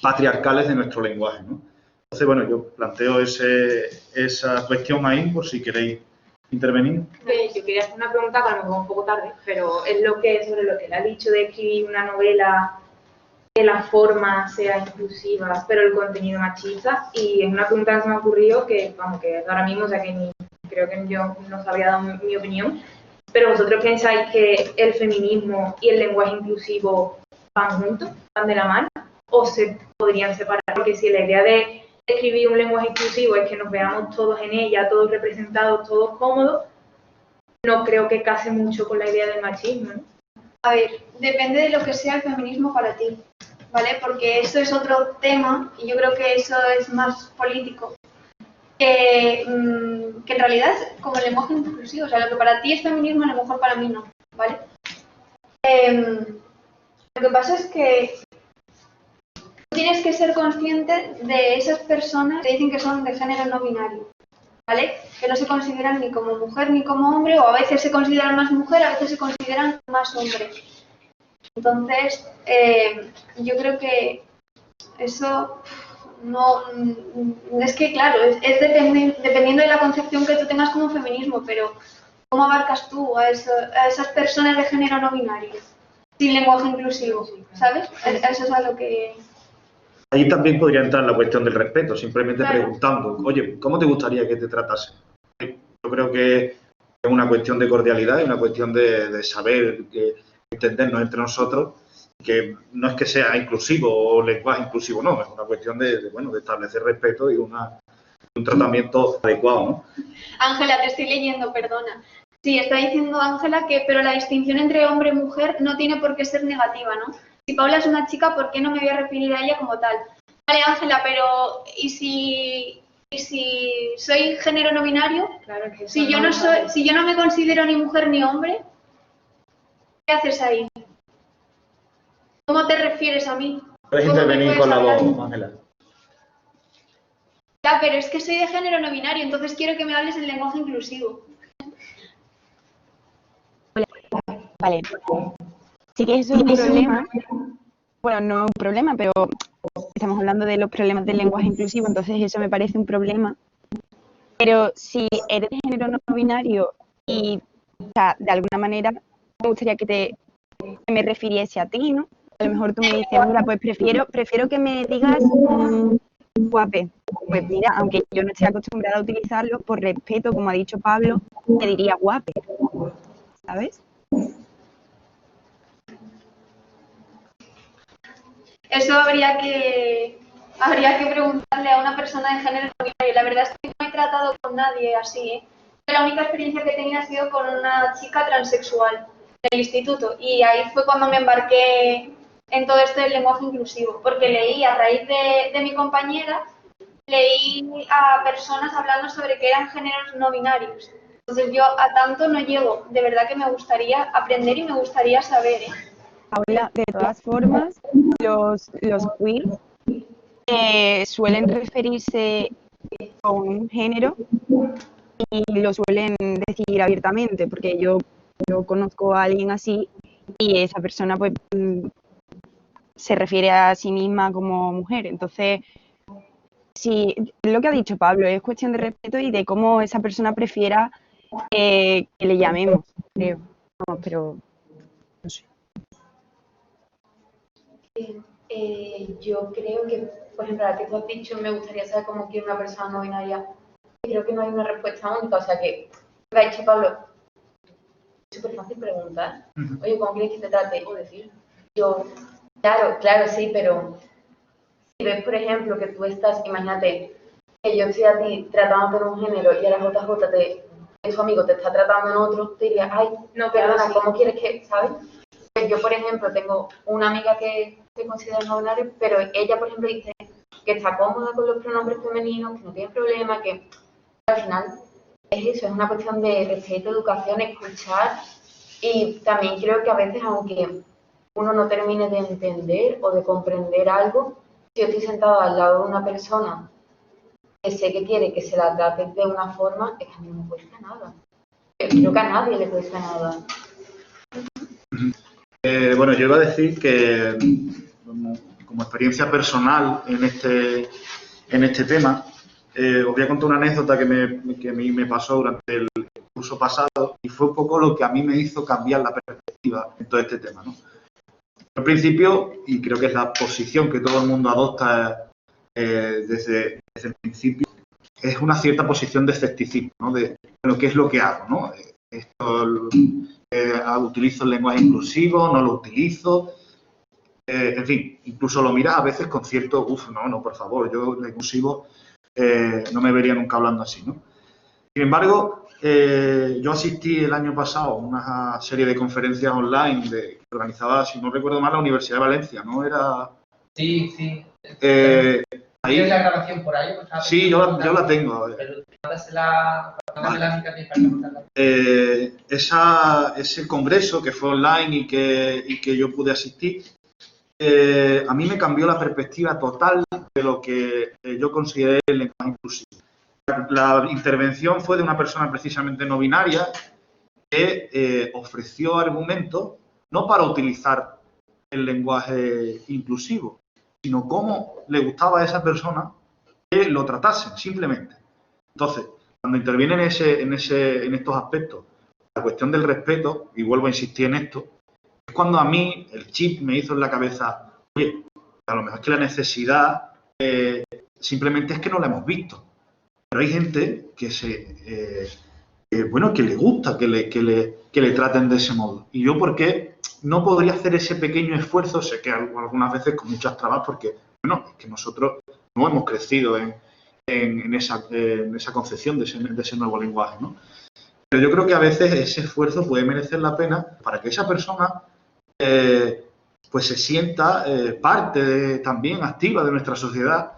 patriarcales de nuestro lenguaje, ¿no? Entonces, bueno, yo planteo esa cuestión ahí por si queréis intervenir. Yo quería hacer una pregunta que a lo mejor un poco tarde, pero es sobre lo que él ha dicho de escribir una novela que la forma sea inclusiva, pero el contenido machista. Y es una pregunta que se me ha ocurrido que, vamos, que ahora mismo, o sea, que creo que yo no sabría dar mi opinión, pero ¿vosotros pensáis que el feminismo y el lenguaje inclusivo van juntos, van de la mano, o se podrían separar? Porque si la idea de escribir un lenguaje inclusivo es que nos veamos todos en ella, todos representados, todos cómodos, no creo que case mucho con la idea del machismo, ¿no? A ver, depende de lo que sea el feminismo para ti, ¿vale? Porque eso es otro tema y yo creo que eso es más político. Que en realidad es como el lenguaje inclusivo, o sea, lo que para ti es feminismo, a lo mejor para mí no, ¿vale? Lo que pasa es que tienes que ser consciente de esas personas que dicen que son de género no binario, ¿vale? Que no se consideran ni como mujer ni como hombre, o a veces se consideran más mujer, a veces se consideran más hombre. Entonces, yo creo que eso no es que, claro, es dependiendo de la concepción que tú tengas como feminismo, pero ¿cómo abarcas tú a esas personas de género no binario sin lenguaje inclusivo? ¿Sabes? Eso es a lo que... Ahí también podría entrar la cuestión del respeto, simplemente Claro. preguntando, oye, ¿cómo te gustaría que te tratase? Yo creo que es una cuestión de cordialidad y una cuestión de saber entendernos entre nosotros, que no es que sea inclusivo o lenguaje inclusivo, no, es una cuestión de establecer respeto y un tratamiento adecuado, ¿no? Ángela, te estoy leyendo, perdona. Sí, está diciendo Ángela pero la distinción entre hombre y mujer no tiene por qué ser negativa, ¿no? si Paula es una chica, ¿por qué no me voy a referir a ella como tal? Vale, Ángela, pero ¿y si soy género no binario? Claro, es que eso Si yo no me considero ni mujer ni hombre, ¿qué haces ahí? ¿Cómo te refieres a mí? Puedes ¿Cómo me intervenir puedes con la hablar? voz, Ángela. Ya, pero es que soy de género no binario, entonces quiero que me hables en lenguaje inclusivo. Vale. Sí que eso es un problema. Bueno, no es un problema, pero estamos hablando de los problemas del lenguaje inclusivo, entonces eso me parece un problema. Pero si eres de género no binario y, o sea, de alguna manera me gustaría que me refiriese a ti, ¿no? A lo mejor tú me dices, mira, pues prefiero que me digas guape. Pues mira, aunque yo no esté acostumbrada a utilizarlo, por respeto, como ha dicho Pablo, te diría guape, ¿sabes? Eso habría que preguntarle a una persona de género no binario. La verdad es que no he tratado con nadie así, ¿eh? La única experiencia que he tenido ha sido con una chica transexual del instituto y ahí fue cuando me embarqué en todo esto del lenguaje inclusivo, porque leí a raíz de mi compañera, leí a personas hablando sobre que eran géneros no binarios. Entonces yo a tanto no llego. De verdad que me gustaría aprender y me gustaría saber, ¿eh? Paula, de todas formas, los queer suelen referirse con un género y lo suelen decir abiertamente, porque yo conozco a alguien así y esa persona pues se refiere a sí misma como mujer. Entonces, sí, lo que ha dicho Pablo es cuestión de respeto y de cómo esa persona prefiera que le llamemos, creo. No, pero no sé. Yo creo que, por ejemplo, a la que tú has dicho, me gustaría saber cómo quiere una persona no binaria. Creo que no hay una respuesta única, o sea que, lo que ha dicho Pablo, es súper fácil preguntar. Oye, ¿cómo quieres que te trate? O decir, yo, claro, sí, pero si ves, por ejemplo, que tú estás, imagínate, que yo estoy a ti tratándote en un género y a la JJ tu amigo te está tratando en otro, te diría, ay, no, perdona, sí. ¿cómo quieres que, sabes? Yo, por ejemplo, tengo una amiga que se considera no binaria, pero ella, por ejemplo, dice que está cómoda con los pronombres femeninos, que no tiene problema, que al final es eso, es una cuestión de respeto, educación, escuchar y también creo que a veces, aunque uno no termine de entender o de comprender algo, si yo estoy sentada al lado de una persona que sé que quiere que se la trate de una forma, es que a mí no me cuesta nada. Creo que a nadie le cuesta nada. Bueno, yo iba a decir que como experiencia personal en este tema, os voy a contar una anécdota que a mí me pasó durante el curso pasado y fue un poco lo que a mí me hizo cambiar la perspectiva en todo este tema, ¿no? Al principio, y creo que es la posición que todo el mundo adopta desde el principio, es una cierta posición de escepticismo, ¿no? De, bueno, ¿qué es lo que hago, no? Utilizo el lenguaje inclusivo, no lo utilizo, en fin, incluso lo miras a veces con cierto, no, por favor, yo el inclusivo no me vería nunca hablando así, ¿no? Sin embargo, yo asistí el año pasado a una serie de conferencias online que organizaba, si no recuerdo mal, la Universidad de Valencia, ¿no? Era... Sí. Ahí... ¿Tienes la grabación por ahí? Sí, yo la tengo. Pero mándasela para que ese congreso que fue online y que yo pude asistir, a mí me cambió la perspectiva total de lo que yo consideré el lenguaje inclusivo. La intervención fue de una persona precisamente no binaria que ofreció argumentos no para utilizar el lenguaje inclusivo, sino cómo le gustaba a esa persona que lo tratasen, simplemente. Entonces, cuando interviene en estos aspectos, la cuestión del respeto, y vuelvo a insistir en esto, es cuando a mí el chip me hizo en la cabeza, oye, a lo mejor es que la necesidad simplemente es que no la hemos visto. Pero hay gente que que le gusta que le traten de ese modo. Y yo, ¿por qué no podría hacer ese pequeño esfuerzo? Sé que algunas veces con muchas trabas, porque, bueno, es que nosotros no hemos crecido en esa concepción de ese nuevo lenguaje, ¿no? Pero yo creo que a veces ese esfuerzo puede merecer la pena para que esa persona pues se sienta parte también activa de nuestra sociedad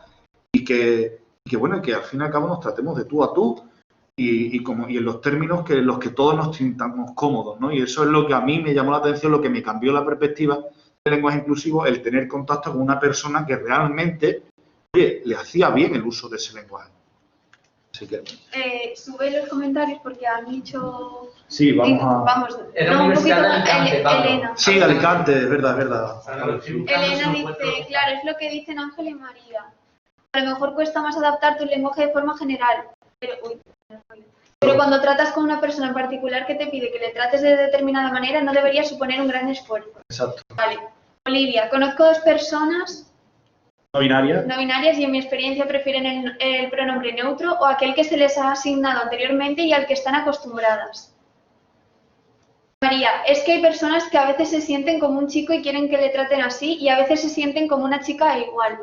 y que bueno, que al fin y al cabo nos tratemos de tú a tú y en los términos en los que todos nos sintamos cómodos, ¿no? Y eso es lo que a mí me llamó la atención, lo que me cambió la perspectiva del lenguaje inclusivo, el tener contacto con una persona que realmente, oye, le hacía bien el uso de ese lenguaje. Así que... sube los comentarios porque han dicho... Sí, vamos a... Era Universidad de Alicante, Pablo. Elena. Sí, Alicante, es verdad, es verdad. Elena dice, claro, es lo que dicen Ángel y María. A lo mejor cuesta más adaptar tu lenguaje de forma general, pero cuando tratas con una persona en particular que te pide que le trates de determinada manera, no debería suponer un gran esfuerzo. Exacto. Vale. Olivia, conozco dos personas No binarias. no binarias y en mi experiencia prefieren el pronombre neutro o aquel que se les ha asignado anteriormente y al que están acostumbradas. María, es que hay personas que a veces se sienten como un chico y quieren que le traten así y a veces se sienten como una chica e igual.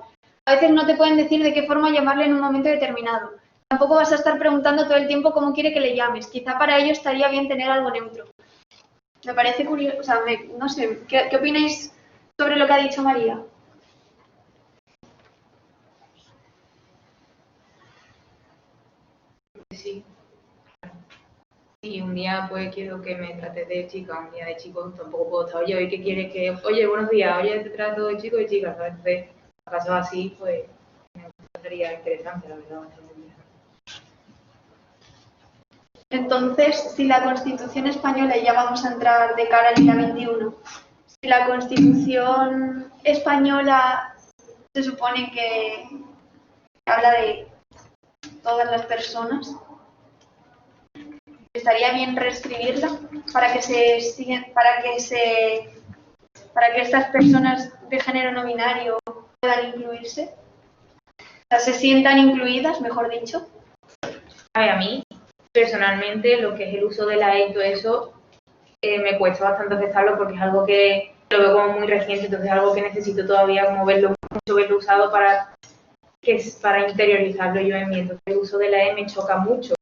A veces no te pueden decir de qué forma llamarle en un momento determinado. Tampoco vas a estar preguntando todo el tiempo cómo quiere que le llames. Quizá para ello estaría bien tener algo neutro. Me parece curioso, o sea, no sé, ¿qué opináis sobre lo que ha dicho María? Sí. Y un día pues quiero que me trates de chica, un día de chico, tampoco puedo estar, oye, hoy qué quieres que, oye, buenos días, oye, te trato de chico y chica, ¿sabes? Entonces, acaso así, pues, me parecería interesante, la verdad, bastante interesante. Entonces, si la Constitución española, y ya vamos a entrar de cara al día 21, si la Constitución española se supone que habla de todas las personas, estaría bien reescribirla para que estas personas de género no binario puedan incluirse, o sea, se sientan incluidas, mejor dicho. A ver, a mí, personalmente, lo que es el uso de la E y todo eso, me cuesta bastante aceptarlo porque es algo que lo veo como muy reciente, entonces es algo que necesito todavía como verlo usado para interiorizarlo yo en mí. Entonces el uso de la E me choca mucho,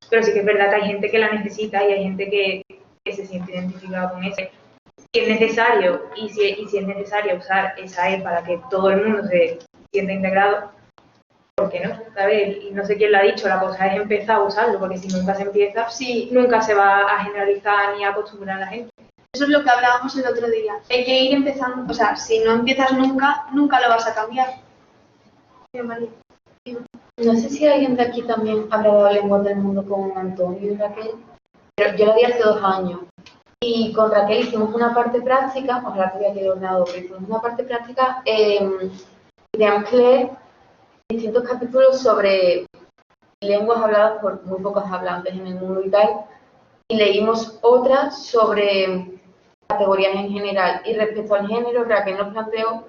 pero sí que es verdad que hay gente que la necesita y hay gente que se siente identificada con eso. Si es necesario y si es necesario usar esa E para que todo el mundo se sienta integrado, ¿por qué no? ¿Sabes? Y no sé quién lo ha dicho, la cosa es empezar a usarlo, porque si nunca se empieza, nunca se va a generalizar ni a acostumbrar a la gente. Eso es lo que hablábamos el otro día. Hay que ir empezando, o sea, si no empiezas nunca, nunca lo vas a cambiar. Sí, María. No sé si alguien de aquí también habrá dado lenguas del mundo con Antonio y Raquel, pero yo lo di hace 2 años. Y con Raquel hicimos una parte práctica, ojalá que hubiera quedado ordenado, pero hicimos una parte práctica, teníamos que leer distintos capítulos sobre lenguas habladas por muy pocos hablantes en el mundo y tal, y leímos otras sobre categorías en general. Y respecto al género, Raquel nos planteó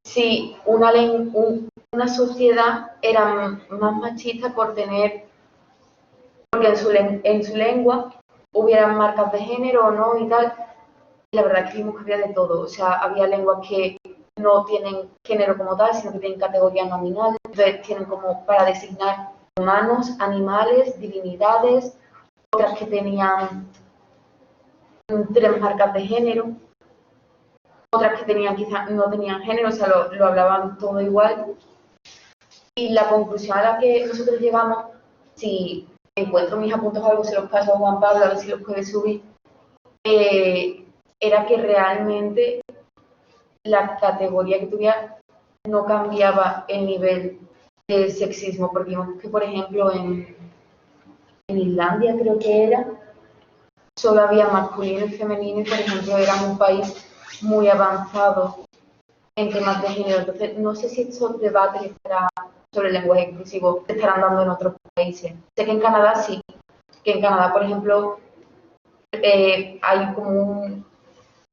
si una sociedad era más machista porque en su lengua hubieran marcas de género o no y tal. Y la verdad que vimos que había de todo. O sea, había lenguas que no tienen género como tal, sino que tienen categorías nominales. Entonces tienen como para designar humanos, animales, divinidades. Otras que tenían 3 marcas de género. Otras que quizás no tenían género, o sea, lo hablaban todo igual. Y la conclusión a la que nosotros llegamos, si encuentro mis apuntes o algo, se los paso a Juan Pablo, a ver si los puede subir, era que realmente la categoría que tuviera no cambiaba el nivel de sexismo, porque vimos que, por ejemplo, en Islandia creo que era, solo había masculino y femenino, y por ejemplo era un país muy avanzado en temas de género. Entonces, no sé si estos debates sobre el lenguaje inclusivo se estarán dando en otros países. Sé que en Canadá sí, que en Canadá, por ejemplo, hay como un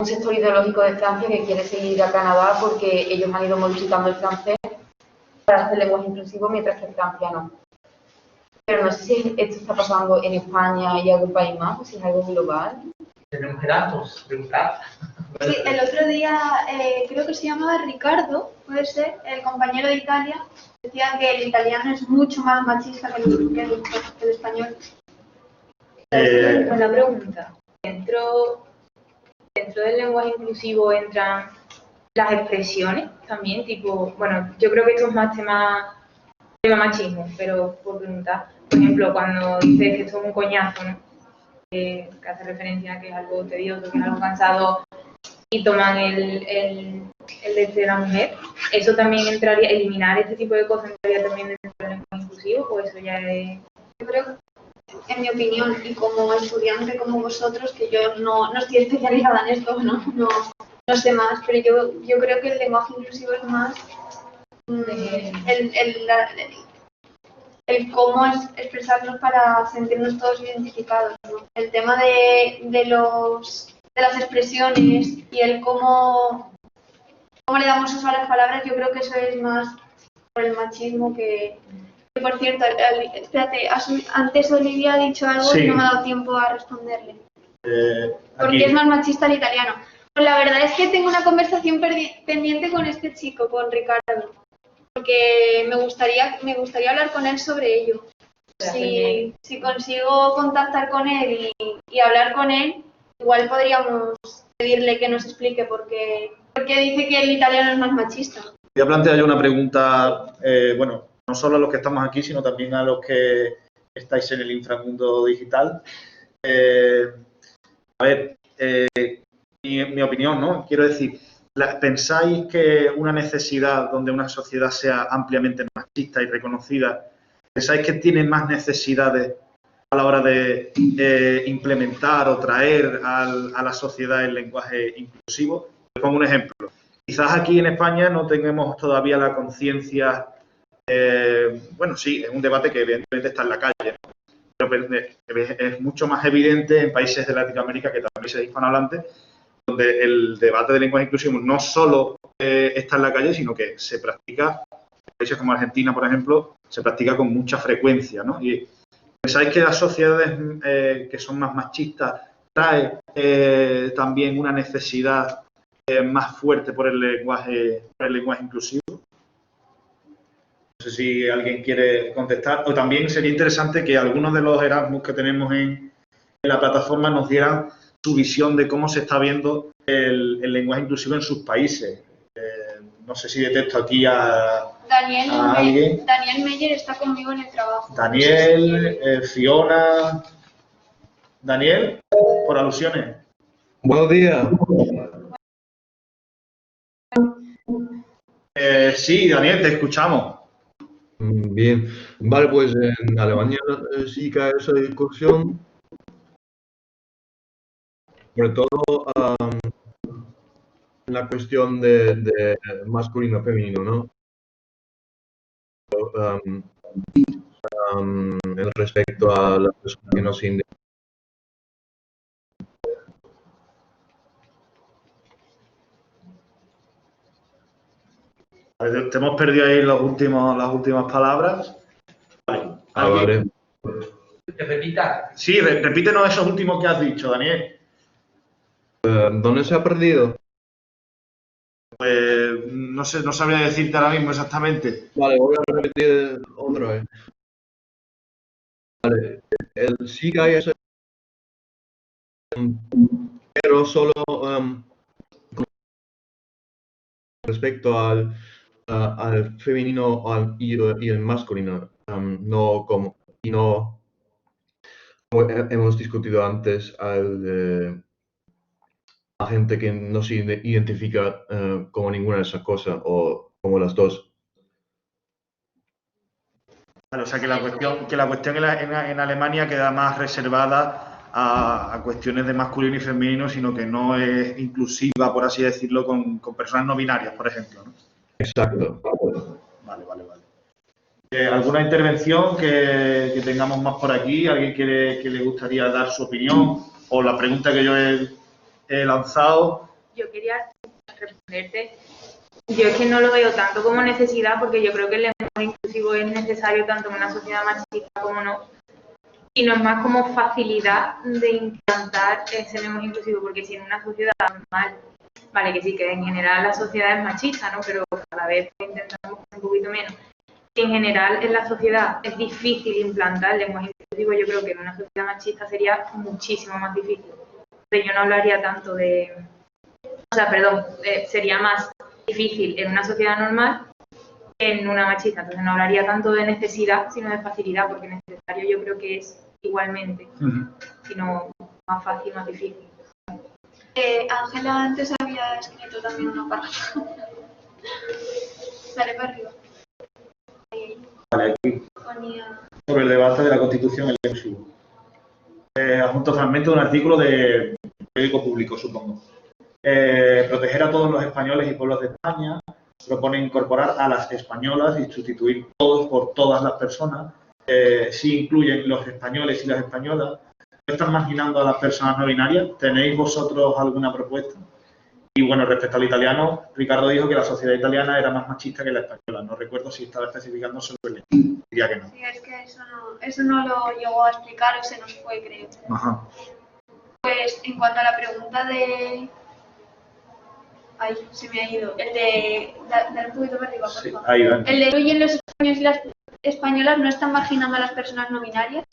sector ideológico de Francia que quiere seguir a Canadá porque ellos han ido modificando el francés para hacer lenguaje inclusivo, mientras que Francia no. Pero no sé si esto está pasando en España y algún país más, o si es algo global. Tenemos datos, preguntar. Sí, el otro día creo que se llamaba Ricardo, puede ser, el compañero de Italia, decía que el italiano es mucho más machista que el español. Una pregunta. Dentro del lenguaje inclusivo entran las expresiones también, tipo, bueno, yo creo que esto es más tema machismo, pero por preguntar, por ejemplo, cuando dices que esto es un coñazo, ¿no? Que hace referencia a que es algo tedioso, que es algo cansado, y toman el de la mujer, ¿eso también entraría, eliminar este tipo de cosas entraría también dentro del lenguaje inclusivo o eso ya es...? Yo creo, en mi opinión, y como estudiante como vosotros, que yo no estoy especializada en esto, no sé más, pero yo creo que el lenguaje inclusivo es más el cómo expresarnos para sentirnos todos identificados, ¿no? El tema de las expresiones y el cómo le damos uso a las palabras, yo creo que eso es más por el machismo que por cierto, espérate, antes Olivia ha dicho algo Sí. y no me ha dado tiempo a responderle. Porque Aquí. es más machista el italiano. Pues la verdad es que tengo una conversación pendiente con este chico, con Ricardo, porque me gustaría hablar con él sobre ello. Si consigo contactar con él y hablar con él, igual podríamos pedirle que nos explique por qué dice que el italiano es más machista. Voy a plantear yo una pregunta, bueno, no solo a los que estamos aquí, sino también a los que estáis en el inframundo digital. A ver, mi opinión, ¿no? Quiero decir, ¿pensáis que una necesidad donde una sociedad sea ampliamente machista y reconocida, pensáis que tiene más necesidades a la hora de implementar o traer a la sociedad el lenguaje inclusivo? Les pongo un ejemplo. Quizás aquí en España no tengamos todavía la conciencia, bueno, sí, es un debate que evidentemente está en la calle, ¿no? Pero es mucho más evidente en países de Latinoamérica que también se hispanohablantes, donde el debate del lenguaje inclusivo no solo está en la calle, sino que se practica, en países como Argentina, por ejemplo, se practica con mucha frecuencia, ¿no? Y pensáis que las sociedades que son más machistas trae también una necesidad más fuerte por el lenguaje inclusivo. No sé si alguien quiere contestar. O también sería interesante que algunos de los Erasmus que tenemos en la plataforma nos dieran su visión de cómo se está viendo el lenguaje inclusivo en sus países. No sé si detecto aquí a alguien. Daniel Meyer está conmigo en el trabajo. Daniel, Fiona. Daniel, por alusiones. Buenos días. Sí, Daniel, te escuchamos. Bien. Vale, pues en Alemania sí que hay esa discusión, sobre todo en la cuestión de masculino-femenino, ¿no? En respecto a las personas que no se identifican. Te hemos perdido ahí las últimas palabras. Vale. Vale. ¿Que repita? Sí, repítenos esos últimos que has dicho, Daniel. ¿Dónde se ha perdido? Pues no sé, no sabría decirte ahora mismo exactamente. Vale, voy a repetir otra vez. Vale, sí que hay esa, pero solo respecto al femenino y el masculino, no como hemos discutido antes a gente que no se identifica como ninguna de esas cosas o como las dos. Vale, o sea que la cuestión en Alemania queda más reservada a cuestiones de masculino y femenino, sino que no es inclusiva, por así decirlo, con personas no binarias, por ejemplo, ¿no? Exacto. Vale. ¿Alguna intervención que tengamos más por aquí? ¿Alguien que le gustaría dar su opinión? O la pregunta que yo he lanzado. Yo quería responderte. Yo es que no lo veo tanto como necesidad, porque yo creo que el lenguaje inclusivo es necesario tanto en una sociedad machista como no, sino es más como facilidad de implantar ese lenguaje inclusivo, porque si en una sociedad normal, vale, que sí, que en general la sociedad es machista, ¿no? Pero cada vez intentamos un poquito menos. Si en general en la sociedad es difícil implantar el lenguaje inclusivo, yo creo que en una sociedad machista sería muchísimo más difícil. Pero yo no hablaría tanto de... O sea, perdón, sería más difícil en una sociedad normal que en una machista. Entonces no hablaría tanto de necesidad, sino de facilidad, porque necesario yo creo que es igualmente, sino más fácil, más difícil. Ángela antes había escrito también una párrafo. Dale para arriba. Ahí. Vale, aquí. Ponía... Sobre el debate de la Constitución en el inclusivo. Adjunto fragmento de un artículo de periódico público, supongo. Proteger a todos los españoles y pueblos de España. Propone incorporar a las españolas y sustituir todos por todas las personas. Si incluyen los españoles y las españolas. ¿No están marginando a las personas no binarias? ¿Tenéis vosotros alguna propuesta? Y bueno, respecto al italiano, Ricardo dijo que la sociedad italiana era más machista que la española. No recuerdo si estaba especificando sobre el lenguaje. Diría que no. Sí, es que eso no lo llegó a explicar o se nos fue, creo. Ajá. Pues en cuanto a la pregunta de... Ay, se me ha ido. El de... Dale un poquito para arriba, por favor. Ahí va. El de incluyen los españoles y las españolas no están marginando a las personas no binarias.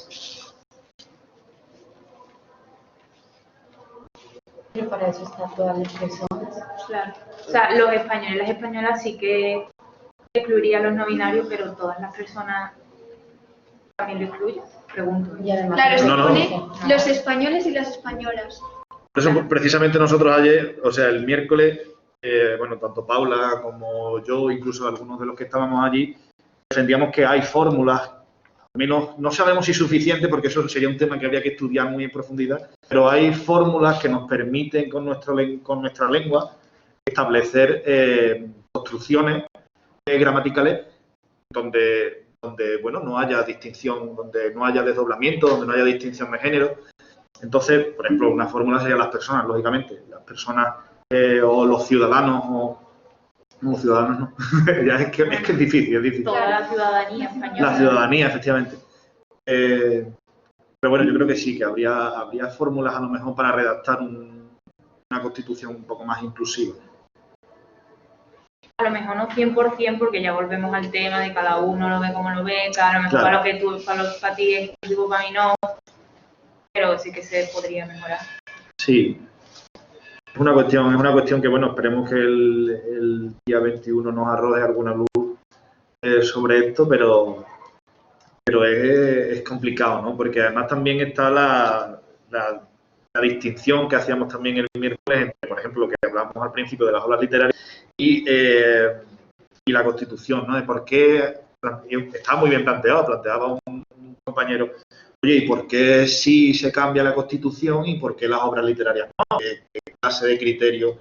Pero para eso están todas las personas. Claro. O sea, los españoles y las españolas sí que excluiría a los no binarios, pero todas las personas también lo incluyen, pregunto. Y además, Claro, se No, no. pone los españoles y las españolas. Por eso, precisamente nosotros ayer, o sea, el miércoles, bueno, tanto Paula como yo, incluso algunos de los que estábamos allí, defendíamos que hay fórmulas, al menos no sabemos si suficiente, porque eso sería un tema que habría que estudiar muy en profundidad, pero hay fórmulas que nos permiten con nuestra lengua establecer construcciones gramaticales donde, bueno, no haya distinción, donde no haya desdoblamiento, donde no haya distinción de género. Entonces, por ejemplo, una fórmula sería las personas, lógicamente. Las personas o los ciudadanos o... No, los ciudadanos no. Ya es que es difícil, es difícil. Toda la ciudadanía española. La ciudadanía, efectivamente. Pero bueno, yo creo que sí, que habría fórmulas a lo mejor para redactar una constitución un poco más inclusiva. A lo mejor no 100%, porque ya volvemos al tema de cada uno lo ve como lo ve, a lo mejor Claro. para ti es exclusivo, para mí no, pero sí que se podría mejorar. Sí. Es una cuestión que, bueno, esperemos que el día 21 nos arroje alguna luz sobre esto, pero es complicado, ¿no? Porque además también está la distinción que hacíamos también el miércoles entre, por ejemplo, lo que hablábamos al principio de las obras literarias y la Constitución, ¿no? De por qué, está muy bien planteaba un compañero, oye, ¿y por qué sí se cambia la Constitución y por qué las obras literarias no? ¿Qué clase de criterio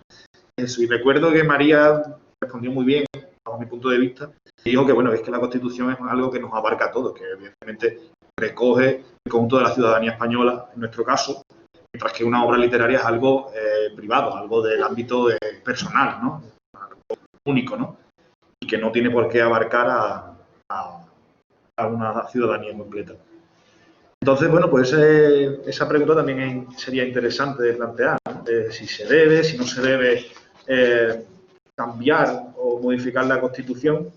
eso? Y recuerdo que María respondió muy bien, bajo mi punto de vista, y dijo que, bueno, es que la Constitución es algo que nos abarca a todos, que evidentemente recoge el conjunto de la ciudadanía española, en nuestro caso, mientras que una obra literaria es algo privado, algo del ámbito personal, ¿no? Algo único, ¿no? Y que no tiene por qué abarcar a una ciudadanía completa. Entonces, bueno, pues esa pregunta también sería interesante de plantear, ¿no? Si se debe, si no se debe cambiar o modificar la Constitución.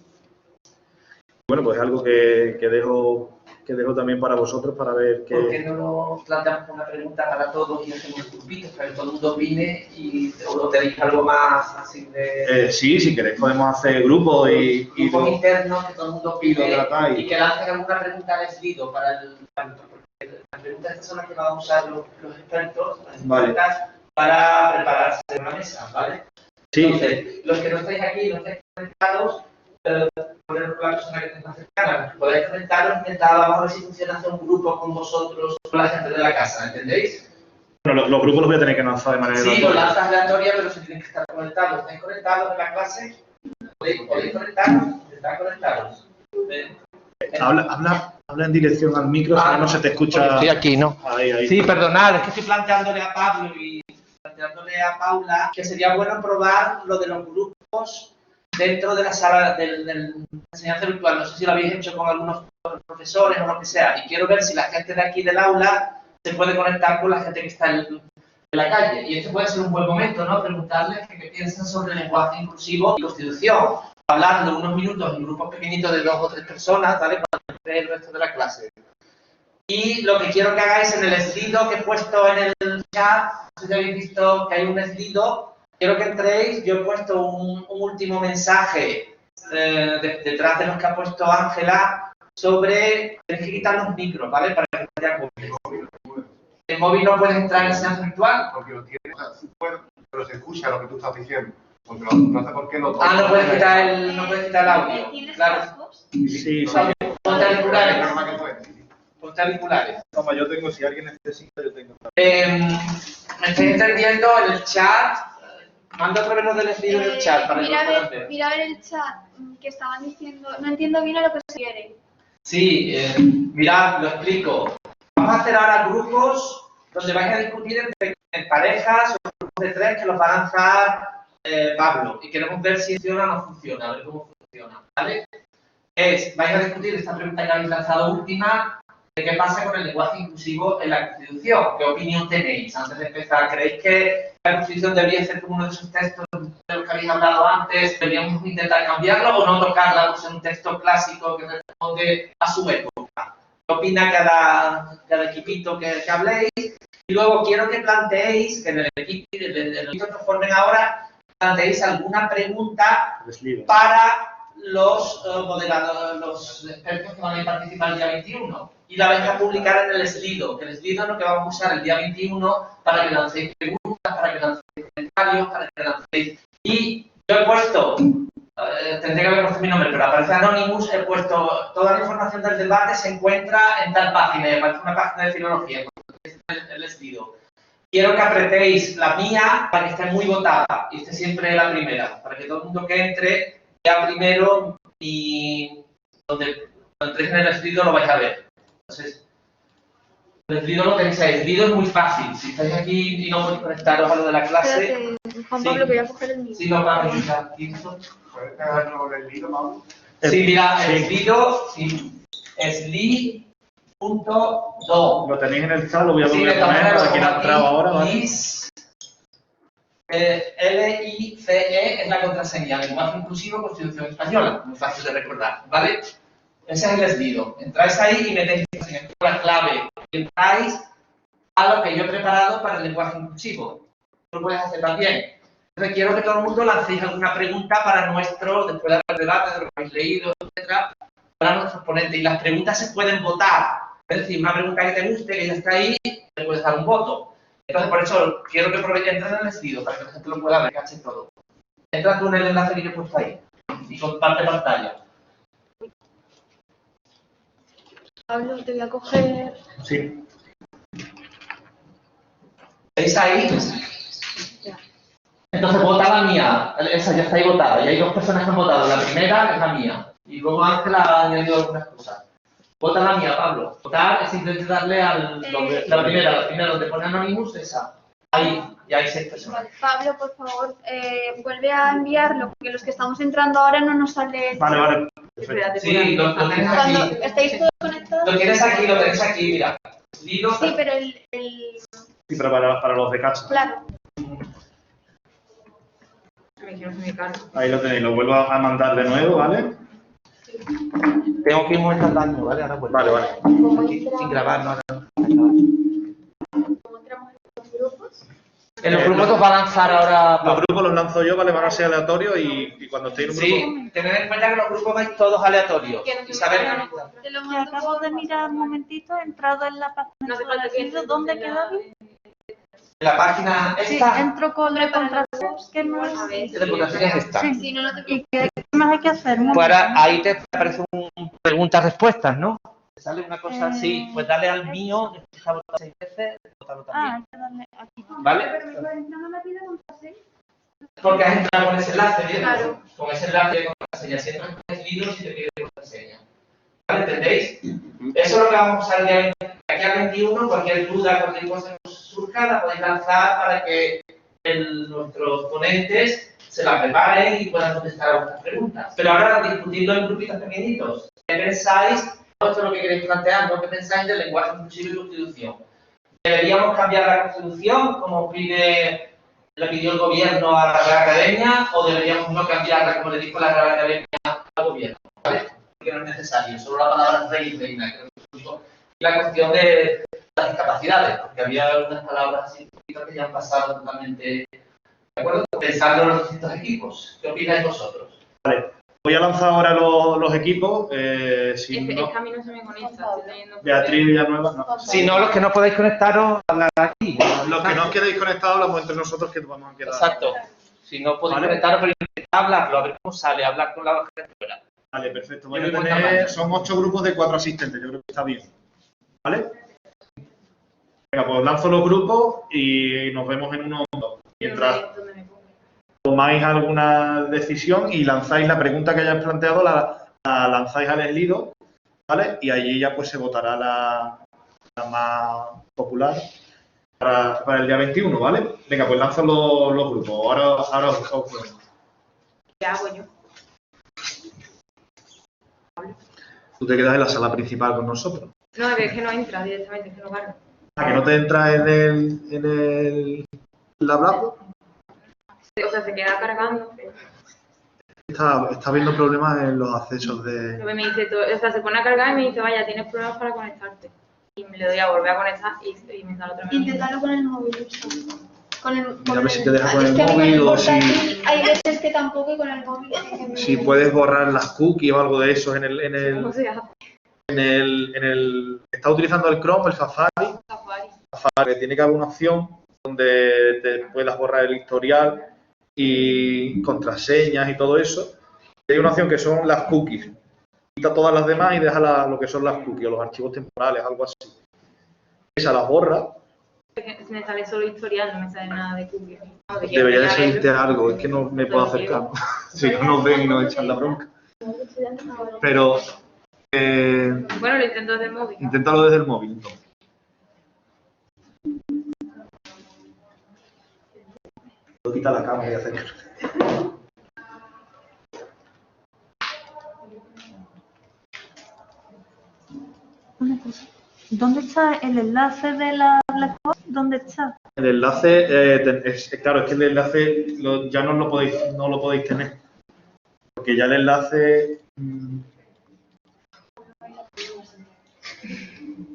Bueno, pues es algo que dejo también para vosotros para ver qué... ¿Por qué no lo planteamos como una pregunta para todos y hacemos grupitos para que todo el mundo opine y o tenéis algo más así de... sí, si queréis podemos hacer grupos y grupos internos que todo el mundo opine y lo tratáis. y que lancen alguna pregunta al escrito para el... Las preguntas estas son las que van a usar los expertos, las Vale. expertas, para prepararse en la mesa, ¿vale? Sí. Entonces, los que no estáis aquí, no estáis conectados, poner la persona que esté más cercana, podéis conectaros, intentad, vamos a ver si funciona hacer un grupo con vosotros, con la gente de la casa, ¿entendéis? Bueno, los grupos los voy a tener que lanzar de manera Sí, aleatoria. los lanzas aleatoria, pero se tienen que estar conectados. ¿Estáis conectados en la clase? ¿Podéis conectaros? ¿Estáis conectados? Habla en dirección al micro, si no se te escucha. Estoy aquí, ¿no? Ahí. Sí, perdonad, es que estoy planteándole a Pablo y planteándole a Paula que sería bueno probar lo de los grupos dentro de la sala de la enseñanza virtual. No sé si lo habéis hecho con algunos profesores o lo que sea. Y quiero ver si la gente de aquí del aula se puede conectar con la gente que está en la calle. Y este puede ser un buen momento, ¿no? Preguntarles qué piensan sobre el lenguaje inclusivo y Constitución. Hablando unos minutos en grupos pequeñitos de 2 o 3 personas, ¿vale? Para el resto de la clase. Y lo que quiero que hagáis en el slido que he puesto en el chat, no sé si habéis visto que hay un slido quiero que entréis. Yo he puesto un último mensaje detrás de los que ha puesto Ángela sobre, tenéis que quitar los micros, ¿vale? Para que vaya completo. ¿El móvil no puedes entrar en enseñanza virtual? Porque lo tienes, pero se escucha lo que tú estás diciendo. Porque no sé por qué no. Ah, no puedes quitar el audio. Claro. Sí, Ponte auriculares. Ponte auriculares. Como yo tengo, si alguien necesita, yo tengo. Me estoy entendiendo en el chat. Manda otra vez los del estilo en el chat para que lo puedan ver. Mira a ver el chat que estaban diciendo. No entiendo bien a lo que se quiere. Sí, mirad, lo explico. Vamos a hacer ahora grupos donde vais a discutir en parejas o grupos de 3 que los va a lanzar Pablo. Y queremos ver si funciona o no funciona, a ver cómo funciona, ¿vale? Vais a discutir esta pregunta que habéis lanzado última, de qué pasa con el lenguaje inclusivo en la Constitución. ¿Qué opinión tenéis antes de empezar? ¿Creéis que la Constitución debería ser como uno de esos textos de los que habéis hablado antes? ¿Deberíamos intentar cambiarlo o no tocarla por ser un texto clásico que responde a su época? ¿Qué opina cada equipito que habléis? Y luego quiero que planteéis, que en el equipo que formen ahora, planteéis alguna pregunta para los moderadores, los expertos que van a participar el día 21. Y la vais a publicar en el Slido, que el Slido es lo que vamos a usar el día 21 para que lancéis preguntas, para que lancéis comentarios, para que lancéis... Y yo he puesto, tendré que haber puesto mi nombre, pero aparece Anonymous, he puesto toda la información del debate se encuentra en tal página, y aparece una página de filología, el Slido. Quiero que apretéis la mía para que esté muy votada y esté siempre la primera, para que todo el mundo que entre vea primero y donde entréis en el Slido lo vais a ver. Entonces, el Slido lo tenéis ahí. El Slido es muy fácil. Si estáis aquí y no podéis conectaros a lo de la clase... Espérate, Juan Pablo, que voy a coger el mío. Sí, lo vamos a utilizar. ¿Puedes pegarlo con el Slido, Pablo? Sí, mira, el Slido, Sli.do. Lo tenéis en el chat, lo voy a volver a poner para quien ha entrado ahora, ¿vale? LICE es la contraseña, lenguaje inclusivo, Constitución Española, muy fácil de recordar, ¿vale? Ese es el Slido. Entráis ahí y metéis la clave. Entráis a lo que yo he preparado para el lenguaje inclusivo. Lo puedes hacer también. Entonces quiero que todo el mundo lancéis alguna pregunta para nuestro, después del debate, de lo que habéis leído, etcétera, para nuestros ponentes. Y las preguntas se pueden votar. Es decir, una pregunta que te guste, que ya está ahí, le puedes dar un voto. Entonces, por eso quiero que entren en el Slido para que la gente lo pueda ver, caché todo. Entra tú en el enlace que yo he puesto ahí y comparte pantalla. Pablo, te voy a coger... Sí. ¿Veis ahí? Entonces, vota la mía. Esa ya está ahí votada. Y hay 2 personas que han votado. La primera es la mía. Y luego Ángela ha añadido algunas cosas. Vota la mía, Pablo. Votar es simplemente darle al... La primera donde pone Anonymous, esa. Ahí. Y hay 6 personas. Vale, Pablo, por favor, vuelve a enviarlo, porque los que estamos entrando ahora no nos sale... Vale. Espérate, Sí, lo tenéis aquí. Cuando estáis todos conectados... Lo tenéis aquí, mira. Slido. Sí, pero Sí, pero para los de casa. Claro. Ahí lo tenéis, lo vuelvo a mandar de nuevo, ¿vale? Tengo que ir un momento al baño, ¿vale? Ahora vuelvo. Vale. Sin grabar, no. ¿Cómo entramos en los grupos? En los grupos os va a lanzar ahora... Los grupos los lanzo yo, ¿vale? Van a ser aleatorios y cuando estéis en un grupo... Sí, tened en cuenta que los grupos vais todos aleatorios. Y saber Te lo Que mando acabo de mirar un momentito, he entrado en la página del Slido. ¿Dónde queda? la página Sí, esta. entro con la contraseña. ¿Qué más? La contraseña es esta. Sí, no te ¿Y qué más hay que hacer? Pues ahora ahí te aparece un preguntas-respuestas, ¿no? Te sale una cosa así, pues dale al mío, deja votar 6 veces, votarlo también. Hay que darle aquí. ¿Vale? no me pide contraseña. Porque has entrado con ese enlace, ¿bien? Claro. Con ese enlace de contraseña. Si entras con el libro, si te pide contraseña. ¿Vale? ¿Entendéis? Eso es lo que vamos a usar ya de aquí al 21. Cualquier duda, cualquier cosa que os surja, la podéis lanzar para que nuestros ponentes se la preparen y puedan contestar a vuestras preguntas. Pero ahora discutidlo en grupitos pequeñitos. ¿Qué pensáis? Esto es lo que queréis plantear, ¿no? ¿Qué pensáis del lenguaje inclusivo y constitución? ¿Deberíamos cambiar la constitución como le pidió el gobierno a la Real Academia o deberíamos no cambiarla como le dijo la Real Academia al gobierno? ¿Vale? Porque no es necesario, solo la palabra rey y reina. Y la cuestión de las discapacidades, porque había algunas palabras así que ya han pasado totalmente ¿De acuerdo? Pensando en los distintos equipos. ¿Qué opináis vosotros? Vale, voy a lanzar ahora los equipos. Si Es no, que a mí no se me conecta, estoy teniendo Beatriz Villanueva, no. Si no, los que no podáis conectaros, hablar aquí. Los que no os quedéis conectados, hablamos entre nosotros que vamos a quedar. Exacto. Si no podéis Vale. conectaros, pero intentad hablarlo, a ver cómo sale, hablar con la gente fuera. Vale, perfecto. Yo voy con Son 8 grupos de 4 asistentes, yo creo que está bien. ¿Vale? Venga, pues lanzo los grupos y nos vemos en unos momentos. Mientras tomáis alguna decisión y lanzáis la pregunta que hayáis planteado, la lanzáis al Slido, ¿vale? Y allí ya pues se votará la más popular para el día 21, ¿vale? Venga, pues lanzo los grupos. Ahora os cuento. ¿Qué hago yo? Tú te quedas en la sala principal con nosotros. No, es que no entra directamente, es que no carga. ¿A que no te entra en el Lablazo? O sea, se queda cargando. Está habiendo problemas en los accesos de... Lo que me dice todo, o sea, se pone a cargar y me dice, vaya, tienes problemas para conectarte. Y me le doy a volver a conectar y me sale otra vez. Intentarlo con el móvil. Mira a ver si te deja con el móvil o si... Hay veces que tampoco y con el móvil. Si puedes borrar las cookies o algo de eso en el... ¿Cómo se hace? ¿Estás utilizando el Chrome, el Safari? Safari. Tiene que haber una opción donde te puedas borrar el historial y contraseñas y todo eso. Y hay una opción que son las cookies. Quita todas las demás y deja lo que son las cookies o los archivos temporales, algo así. Esa las borra. Me sale solo historial, no me sale nada de cookies. Debería de salirte algo, es que no me puedo acercar. Si no nos ven y nos echan la bronca. Pero... bueno, lo intento desde el móvil. Inténtalo desde el móvil, entonces. Puedo quitar la cámara y hacer... Una cosa. ¿Dónde está el enlace de la Blackboard? ¿Dónde está? El enlace, claro, es que el enlace ya no lo podéis tener. Porque ya el enlace...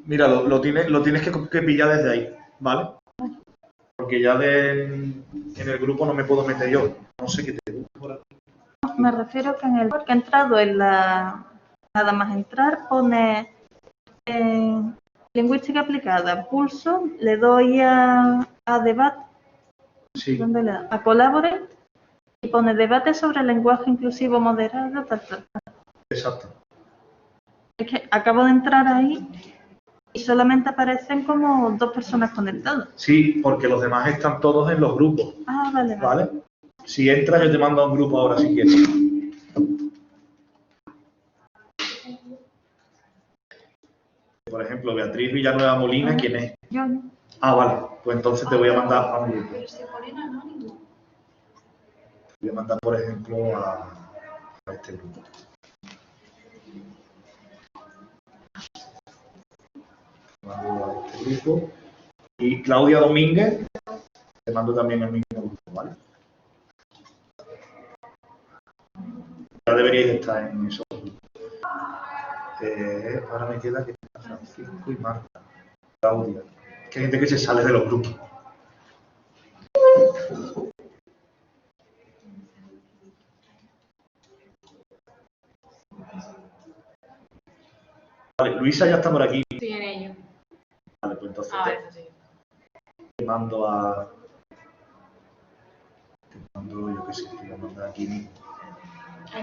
Mira, lo tienes que pillar desde ahí, ¿vale? Porque ya en el grupo no me puedo meter yo. No sé qué te gusta por aquí. Me refiero que que he entrado en la... Nada más entrar pone lingüística aplicada. Pulso, le doy a debate. Sí. ¿Dónde le da? A Collaborate. Y pone debate sobre el lenguaje inclusivo moderado, tal. Exacto. Es que acabo de entrar ahí y solamente aparecen como 2 personas conectadas. Sí, porque los demás están todos en los grupos, Ah, vale. ¿vale? Si entras, yo te mando a un grupo ahora si quieres. Por ejemplo, Beatriz Villanueva Molina, ¿quién es? Yo. Ah, vale, pues entonces te voy a mandar a un grupo. Pero se ponen anónimos. Voy a mandar, por ejemplo, a este grupo. Mando a este grupo. Y Claudia Domínguez, te mando también al mismo grupo, ¿vale? Ya deberíais estar en esos grupos. Ahora me queda que Francisco y Marta. Claudia. Que hay gente que se sale de los grupos. Vale, Luisa ya está por aquí. Estoy en ello. Vale, pues entonces Eso sí. te mando a... Te mando, yo qué sé, te voy a mandar aquí mismo.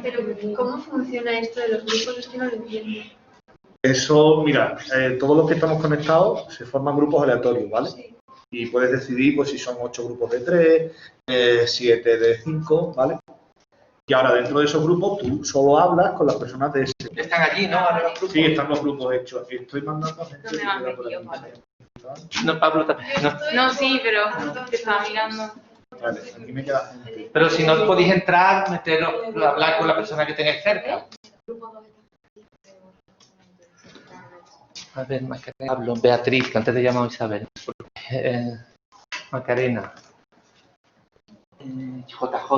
Pero, ¿cómo funciona esto de los grupos? Es que no lo entiendo. Eso, mira, todos los que estamos conectados se forman grupos aleatorios, ¿vale? Sí. Y puedes decidir pues si son 8 grupos de 3, 7 de 5, ¿vale? Y ahora dentro de esos grupos tú solo hablas con las personas de ese. Están allí, ¿no? Ahora los grupos. Sí, están los grupos hechos. Estoy mandando a gente. ¿Dónde van que queda por metidos? aquí. Vale. No, Pablo también. No. No, sí, pero te estaba mirando. Vale, aquí me queda gente. Pero si no podéis entrar, hablar con la persona que tengáis cerca. A ver, Macarena. Pablo, Beatriz, que antes te llamaba Isabel. Macarena. JJ.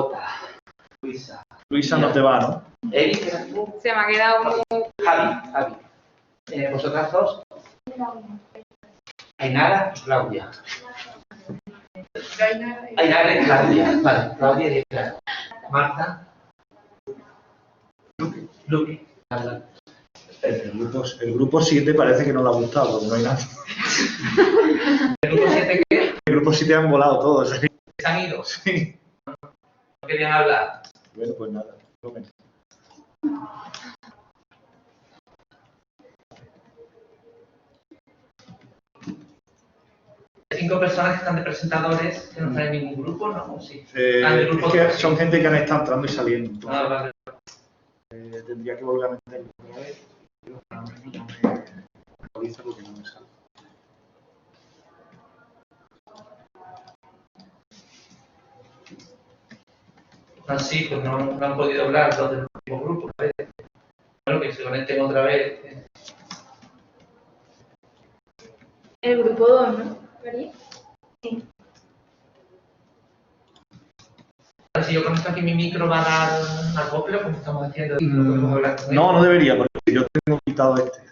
Luisa. Luisa no te va, ¿no? Eric, ¿eras tú? Se me ha quedado como... Javi. ¿Vosotras dos? Ainara y Claudia. Ainara y Claudia. Vale, Claudia y Ainara. Marta. Luque. El grupo 7 parece que no le ha gustado, porque no hay nada. ¿El grupo 7 qué? El grupo 7 han volado todos. ¿Se han ido? Sí. ¿No querían hablar? Bueno, pues nada. Cinco personas que están de presentadores que no están en ningún grupo, ¿no? ¿O sí? Es que son gente que han estado entrando y saliendo. Entonces, Vale. tendría que volver a meterlo otra vez. Pero ahora mismo no me actualiza porque no me sale. Ah, sí, pues no han podido hablar los del último grupo. ¿Vale? Bueno, que se conecten otra vez. El grupo 2, ¿no? ¿María? Sí. Si yo conecto aquí mi micro, ¿va a dar acoplo como estamos haciendo? ¿No podemos hablar con él? No, no debería, porque yo tengo quitado este.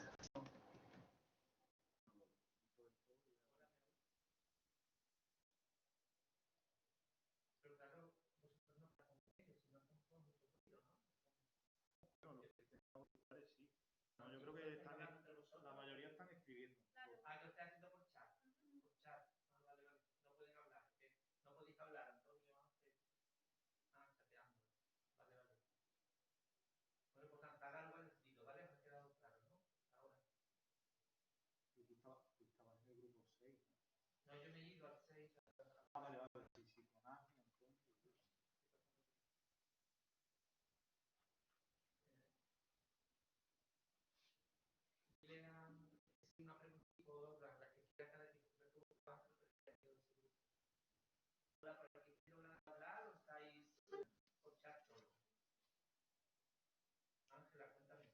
No, yo creo que la mayoría están escribiendo. Ah, que usted ha sido por chat. Por chat. Ah, vale, vale. No pueden hablar. No podéis hablar, Antonio. Ah, chateando. Vale, vale. Bueno, pues cantar algo al estilo, ¿vale? Me ha quedado claro, ¿no? Ahora. Estabas en el grupo 6. No, yo me he ido al 6. Ah, vale, vale. Sí, sí. Con Ángel, Antonio. Una pregunta la que quiera cada ¿para qué quiero hablar o estáis por chat solo? Ángela, cuéntame.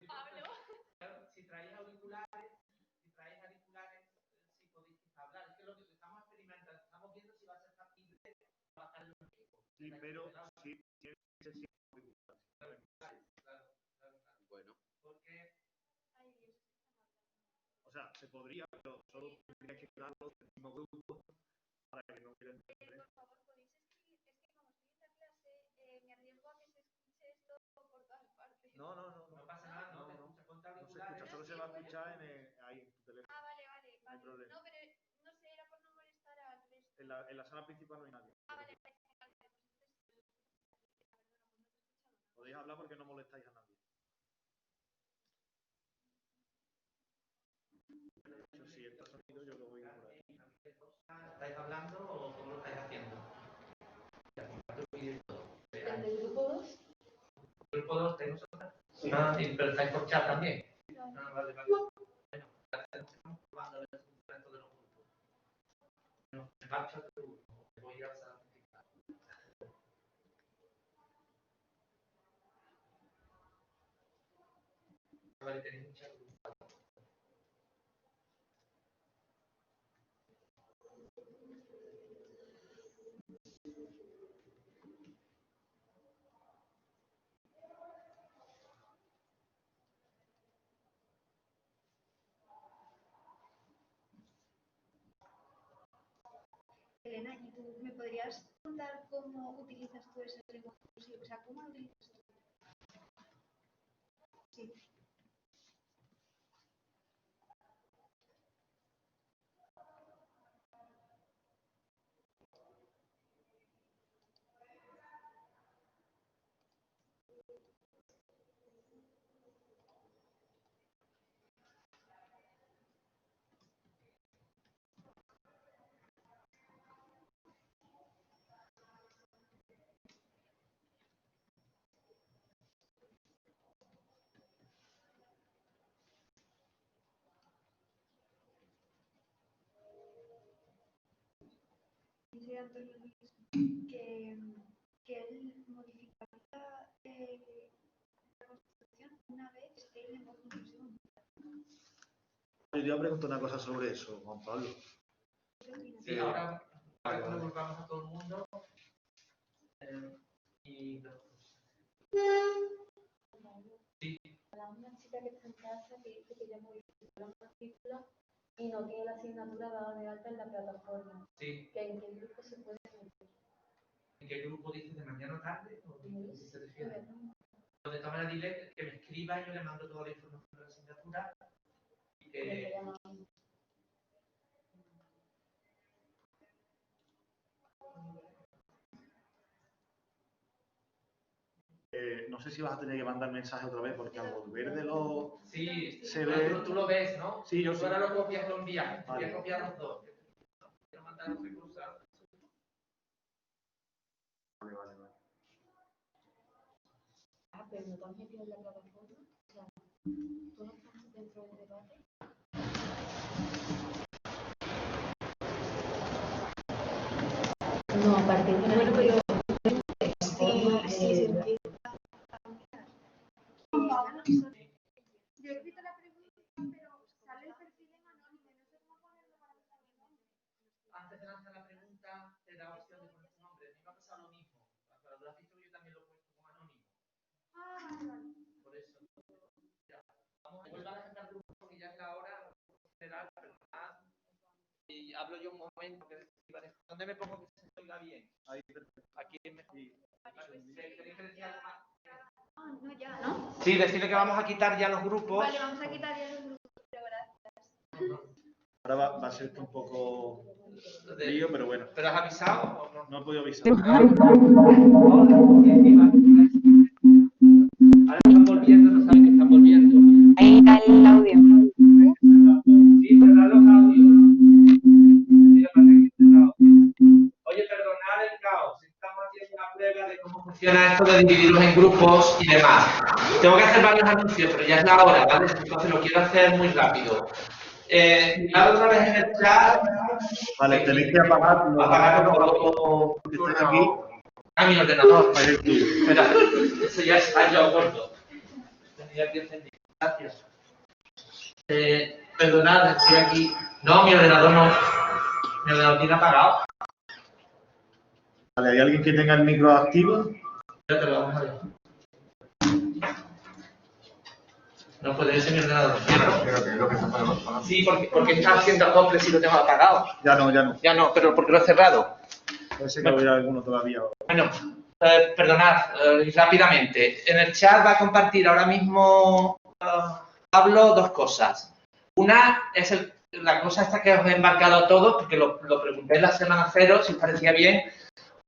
Pablo. Si traéis auriculares, si podéis hablar. Es que lo que estamos experimentando, estamos viendo si va a ser factible bajar los equipos. Sí, pero sí, sí. Claro. Bueno. Porque, o sea, se podría, pero solo tendría que quedarlo del mismo grupo para que no quieran. Por favor, podéis escribir. Es que como estoy en la clase, me arriesgo a que se escuche esto por todas partes. No pasa nada, no se escucha, solo se va a escuchar ahí en tu teléfono. Ah, vale. No hay problema. No, pero no sé, era por no molestar al resto. En la sala principal no hay nadie. Ah, vale. podéis hablar porque no molestáis a nadie. Si entra sonido, yo lo voy a por ahí. ¿Estáis hablando o cómo lo estáis haciendo? ¿El del grupo 2? ¿El grupo 2 tenéis vosotras? Ah, sí, pero estáis por chat también. Ah, vale, vale. Bueno, estamos probando a ver si dentro de los grupos. Bueno, me marcho de tu grupo. Voy a hacer. Vale, tenéis un chat. Elena, ¿y tú me podrías contar cómo utilizas tú ese lenguaje inclusivo? O sea, ¿cómo lo utilizas tú? Sí. Dice Antonio Luis que él modificaría la Constitución una vez el lenguaje inclusivo. Yo iba a preguntar una cosa sobre eso, Juan Pablo. Sí, ahora cuando volvamos a todo el mundo. Y sí. Una chica que está en casa que dice que ya modificó la matrícula y no tiene la asignatura dada de alta en la plataforma. Sí. ¿Que ¿En qué grupo se puede meter? ¿En qué grupo dices de mañana o tarde? ¿O qué se refiere? De todas maneras, dile que me escriba y yo le mando toda la información de la asignatura. Y que... No sé si vas a tener que mandar mensaje otra vez porque al volver de los... Sí, se ve... tú lo ves, ¿no? Sí, yo tú sí. ahora lo copias y lo envías. Vale. Voy a copiar los dos. Quiero mandar otra cosa. Vale, vale, vale. Ah, pero no te has metido en la plataforma. O sea, tú no estás dentro del debate. No, a partir de bueno, pero sí, Yo he escrito la pregunta, pero sale el perfil en anónimo y no sé cómo ponerlo para que salga el nombre. Antes de lanzar la pregunta, te da opción de poner tu nombre. A mí me ha pasado lo mismo. Cuando lo has visto, yo también lo he puesto como anónimo. Ah, vale, vale. Por eso. Ya. Vamos a volver a gente al grupo porque ya es la hora. ¿Verdad? Y hablo yo un momento. ¿Dónde me pongo que se oiga bien? Ahí. Aquí es mejor. ¿Tenéis que decir algo más? Ah, no, ya, ¿no? Sí, decirle que vamos a quitar ya los grupos. Vale, vamos a quitar ya los grupos, pero gracias. Ahora va a ser esto un poco lío, pero bueno. ¿Pero has avisado o no? No he podido avisar. Ahora están volviendo, no saben que están volviendo. Ahí está el audio. Sí, cerrar los audios. Oye, perdonad el caos. Estamos haciendo una prueba de cómo funciona esto de dividirlos en grupos y demás. Tengo que hacer varios anuncios, pero ya es la hora, ¿vale? Entonces lo quiero hacer muy rápido. Mirad otra vez en el chat. Vale, tenéis que apagar todo que estén aquí. A mi ordenador. Ahí el tuyo. Espera, eso ya está yo gordo. Tenía aquí encendido. Gracias. Perdonad, estoy aquí. No, mi ordenador no. Mi ordenador tiene apagado. Vale, ¿hay alguien que tenga el micro activo? Ya te lo vamos a ver. No puede ser mi ordenador. Sí, porque está haciendo acople si lo tengo apagado. Ya no, ya no. Ya no, pero porque lo he cerrado. Parece que habría alguno todavía. Bueno, perdonad, rápidamente. En el chat va a compartir ahora mismo Pablo dos cosas. Una es la cosa esta que os he embarcado a todos, porque lo pregunté en la semana 0, si os parecía bien,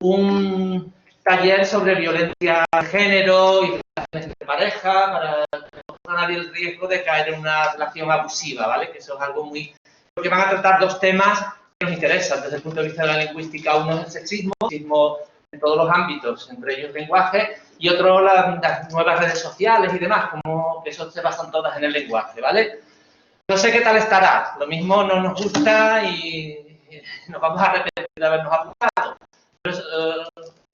un taller sobre violencia de género y entre pareja, para que no corra nadie el riesgo de caer en una relación abusiva, ¿vale? Que eso es algo muy... Porque van a tratar dos temas que nos interesan desde el punto de vista de la lingüística. Uno es el sexismo en todos los ámbitos, entre ellos el lenguaje, y otro las nuevas redes sociales y demás, como que eso se basan todas en el lenguaje, ¿vale? No sé qué tal estará, lo mismo no nos gusta y nos vamos a arrepentir de habernos apuntado. Pero,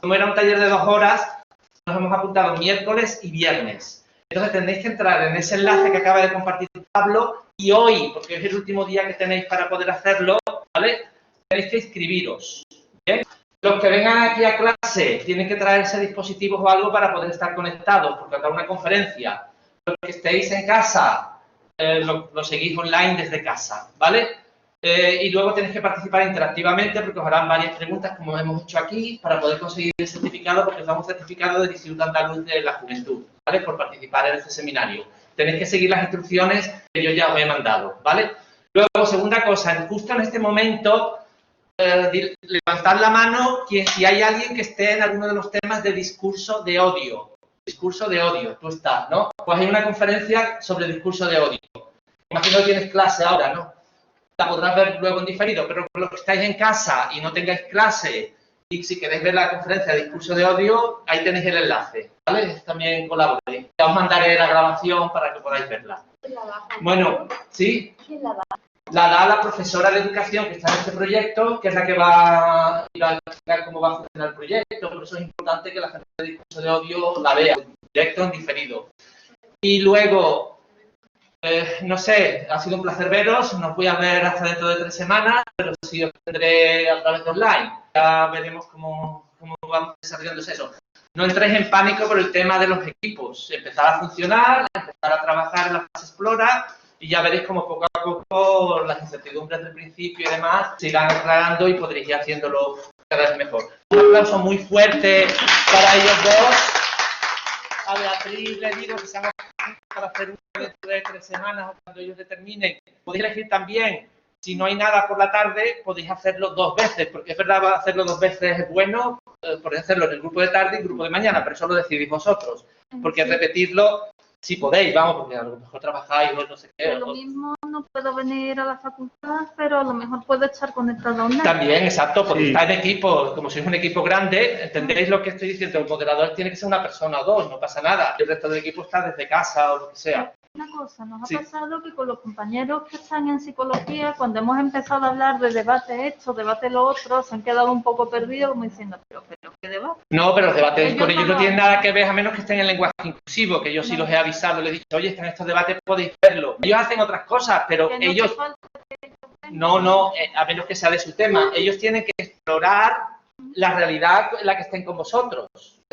como era un taller de 2 horas, nos hemos apuntado miércoles y viernes. Entonces tendréis que entrar en ese enlace que acaba de compartir Pablo y hoy, porque es el último día que tenéis para poder hacerlo, ¿vale? Tenéis que inscribiros, ¿bien? Los que vengan aquí a clase tienen que traerse dispositivos o algo para poder estar conectados, porque habrá una conferencia. Los que estéis en casa, lo seguís online desde casa, ¿vale? Y luego tenéis que participar interactivamente porque os harán varias preguntas, como hemos hecho aquí, para poder conseguir el certificado, porque os damos un certificado del Instituto Andaluz de la Juventud, ¿vale? Por participar en este seminario. Tenéis que seguir las instrucciones que yo ya os he mandado, ¿vale? Luego, segunda cosa, justo en este momento, levantad la mano si hay alguien que esté en alguno de los temas de discurso de odio. Discurso de odio, tú estás, ¿no? Pues hay una conferencia sobre discurso de odio. Imagino que tienes clase ahora, ¿no? La podrás ver luego en diferido, pero por los que estáis en casa y no tengáis clase, y si queréis ver la conferencia de discurso de odio, ahí tenéis el enlace, ¿vale? También colaboréis. Ya os mandaré la grabación para que podáis verla. Bueno, ¿sí? ¿Quién la da? La da la profesora de educación que está en este proyecto, que es la que va a explicar cómo va a funcionar el proyecto. Por eso es importante que la gente de discurso de odio la vea, en directo, en diferido. Y luego, no sé, ha sido un placer veros. No os voy a ver hasta dentro de 3 semanas, pero sí os tendré a través de online. Ya veremos cómo vamos desarrollándose eso. No entréis en pánico por el tema de los equipos. Empezar a funcionar, empezar a trabajar en la fase explora, y ya veréis como poco a poco las incertidumbres del principio y demás se irán aclarando y podréis ir haciéndolo cada vez mejor. Un aplauso muy fuerte para ellos dos. A Beatriz le digo que se hagan para hacer un dentro de 3 semanas o cuando ellos determinen. Podéis elegir también, si no hay nada por la tarde, podéis hacerlo 2 veces, porque es verdad, hacerlo 2 veces es bueno, podéis hacerlo en el grupo de tarde y el grupo de mañana, pero eso lo decidís vosotros, porque repetirlo si podéis, vamos, porque a lo mejor trabajáis o no sé qué. Lo mismo no puedo venir a la facultad, pero a lo mejor puedo estar conectado online. También, exacto, porque está en equipo, como sois un equipo grande, entendéis lo que estoy diciendo, el moderador tiene que ser una persona o 2, no pasa nada, el resto del equipo está desde casa o lo que sea. Una cosa, nos ha pasado que con los compañeros que están en psicología, cuando hemos empezado a hablar de debate esto, debate lo otro, se han quedado un poco perdidos como diciendo, pero ¿qué debate? No, pero los debates con ellos no tienen nada que ver, a menos que estén en lenguaje inclusivo, que yo sí los he avisado, les he dicho, oye, están estos debates, podéis verlo. Ellos hacen otras cosas, pero ellos... No, a menos que sea de su tema. Ellos tienen que explorar la realidad en la que estén con vosotros,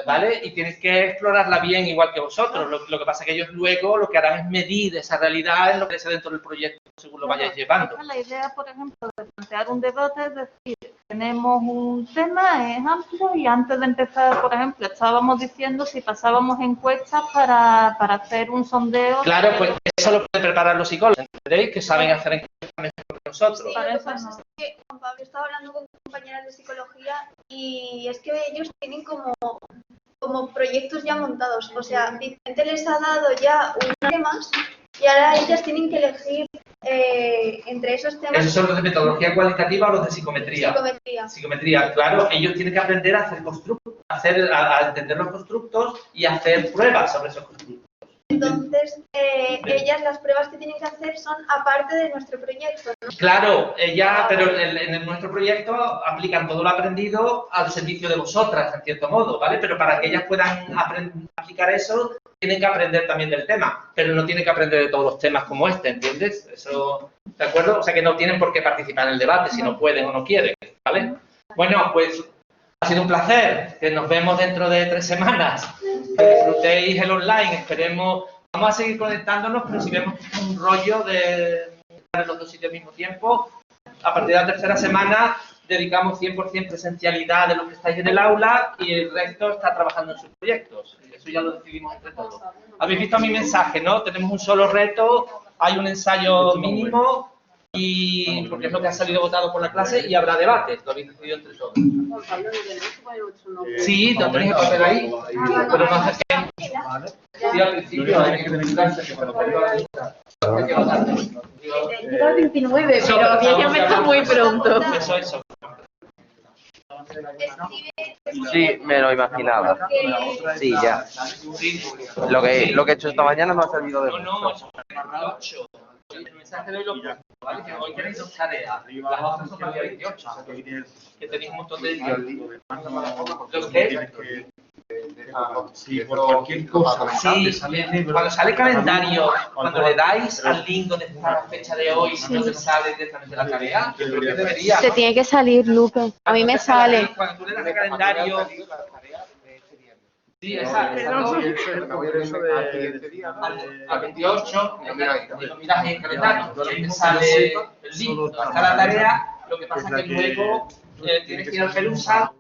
¿vale? Y tienes que explorarla bien igual que vosotros. Lo que pasa es que ellos luego lo que harán es medir esa realidad en lo que sea dentro del proyecto según lo vayáis llevando. La idea, por ejemplo, de plantear un debate es decir, tenemos un tema, es amplio, y antes de empezar, por ejemplo, estábamos diciendo si pasábamos encuestas para hacer un sondeo. Claro, pues eso lo pueden preparar los psicólogos, ¿entendéis? Que saben hacer encuestas mejor que nosotros. Sí, lo que pasa es que Juan Pablo estaba hablando con compañeras de psicología y es que ellos tienen como proyectos ya montados. O sea, Vicente les ha dado ya unos temas y ahora ellas tienen que elegir entre esos temas. ¿Esos son los de metodología cualitativa o los de psicometría? Psicometría. Psicometría, claro. Ellos tienen que aprender a hacer constructos, a entender los constructos y a hacer pruebas sobre esos constructos. Entonces, ellas las pruebas que tienen que hacer son aparte de nuestro proyecto, ¿no? Claro, pero en nuestro proyecto aplican todo lo aprendido al servicio de vosotras, en cierto modo, ¿vale? Pero para que ellas puedan aplicar eso, tienen que aprender también del tema, pero no tienen que aprender de todos los temas como este, ¿entiendes? Eso, ¿de acuerdo? O sea que no tienen por qué participar en el debate si no pueden o no quieren, ¿vale? Bueno, pues ha sido un placer, que nos vemos dentro de 3 semanas. Que disfrutéis el online, esperemos, vamos a seguir conectándonos, pero si vemos que es un rollo de estar en los 2 sitios al mismo tiempo, a partir de la 3ª semana dedicamos 100% presencialidad de los que estáis en el aula y el resto está trabajando en sus proyectos. Eso ya lo decidimos entre todos. Habéis visto mi mensaje, ¿no? Tenemos un solo reto, hay un ensayo mínimo y porque es lo que ha salido votado por la clase y habrá debate, lo habéis decidido entre todos. Sí, lo tenéis que poner ahí, pero no sé qué. ¿vale? Sí, al principio hay que verificarse que cuando te digo la lista. Llega el 29, pero 10 ya me está muy pronto. Eso. Sí, me lo imaginaba. Sí, ya. Lo que he hecho esta mañana no ha servido de mucho. El mensaje de hoy lo pongo, ¿vale? Que hoy tenéis 2 tareas. Las otras son para el día 28. Que tenéis un montón de días. ¿Los qué? Sí, por cualquier cosa. Sí, cuando sale el calendario, cuando le dais al link donde está la fecha de hoy, no te sale directamente la tarea, yo creo que debería. Te tiene que salir, Luque. A mí me sale. Cuando tú le das al calendario. Sí, exacto. Al 28, lo miras ahí en el calendario, y ahí te sale el link, está la tarea, lo que pasa es que luego tienes que ir al Pelusa.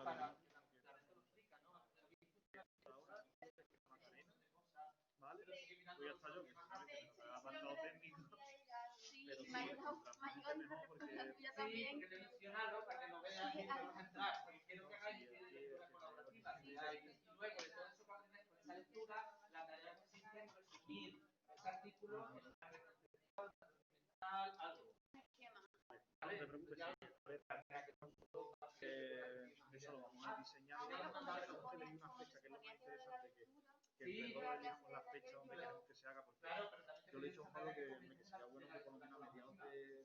Eso lo vamos a diseñar. Tenéis una fecha que es lo más interesante, que entre todos elijamos la fecha donde queremos que se haga, porque yo le he dicho a Pablo que sería bueno que por lo menos a mediados de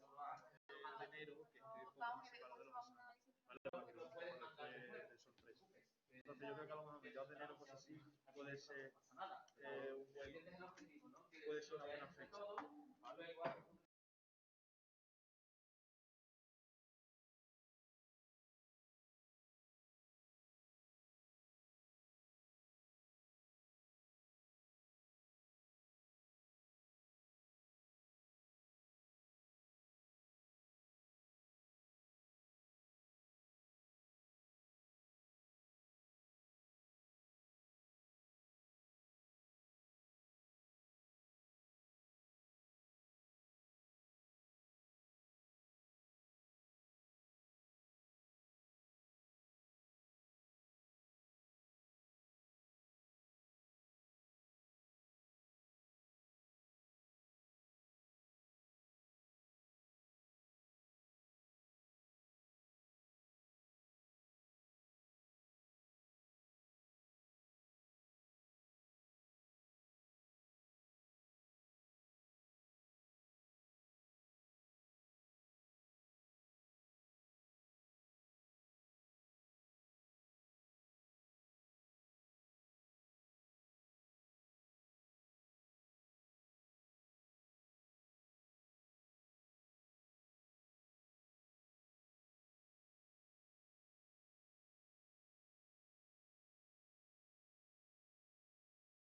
enero, que esté un poco más separado de los exámenes, ¿vale? Para que no nos coja después de sorpresa. Entonces yo creo que a lo mejor a mediados de enero, pues así, puede ser una buena fecha, ¿vale?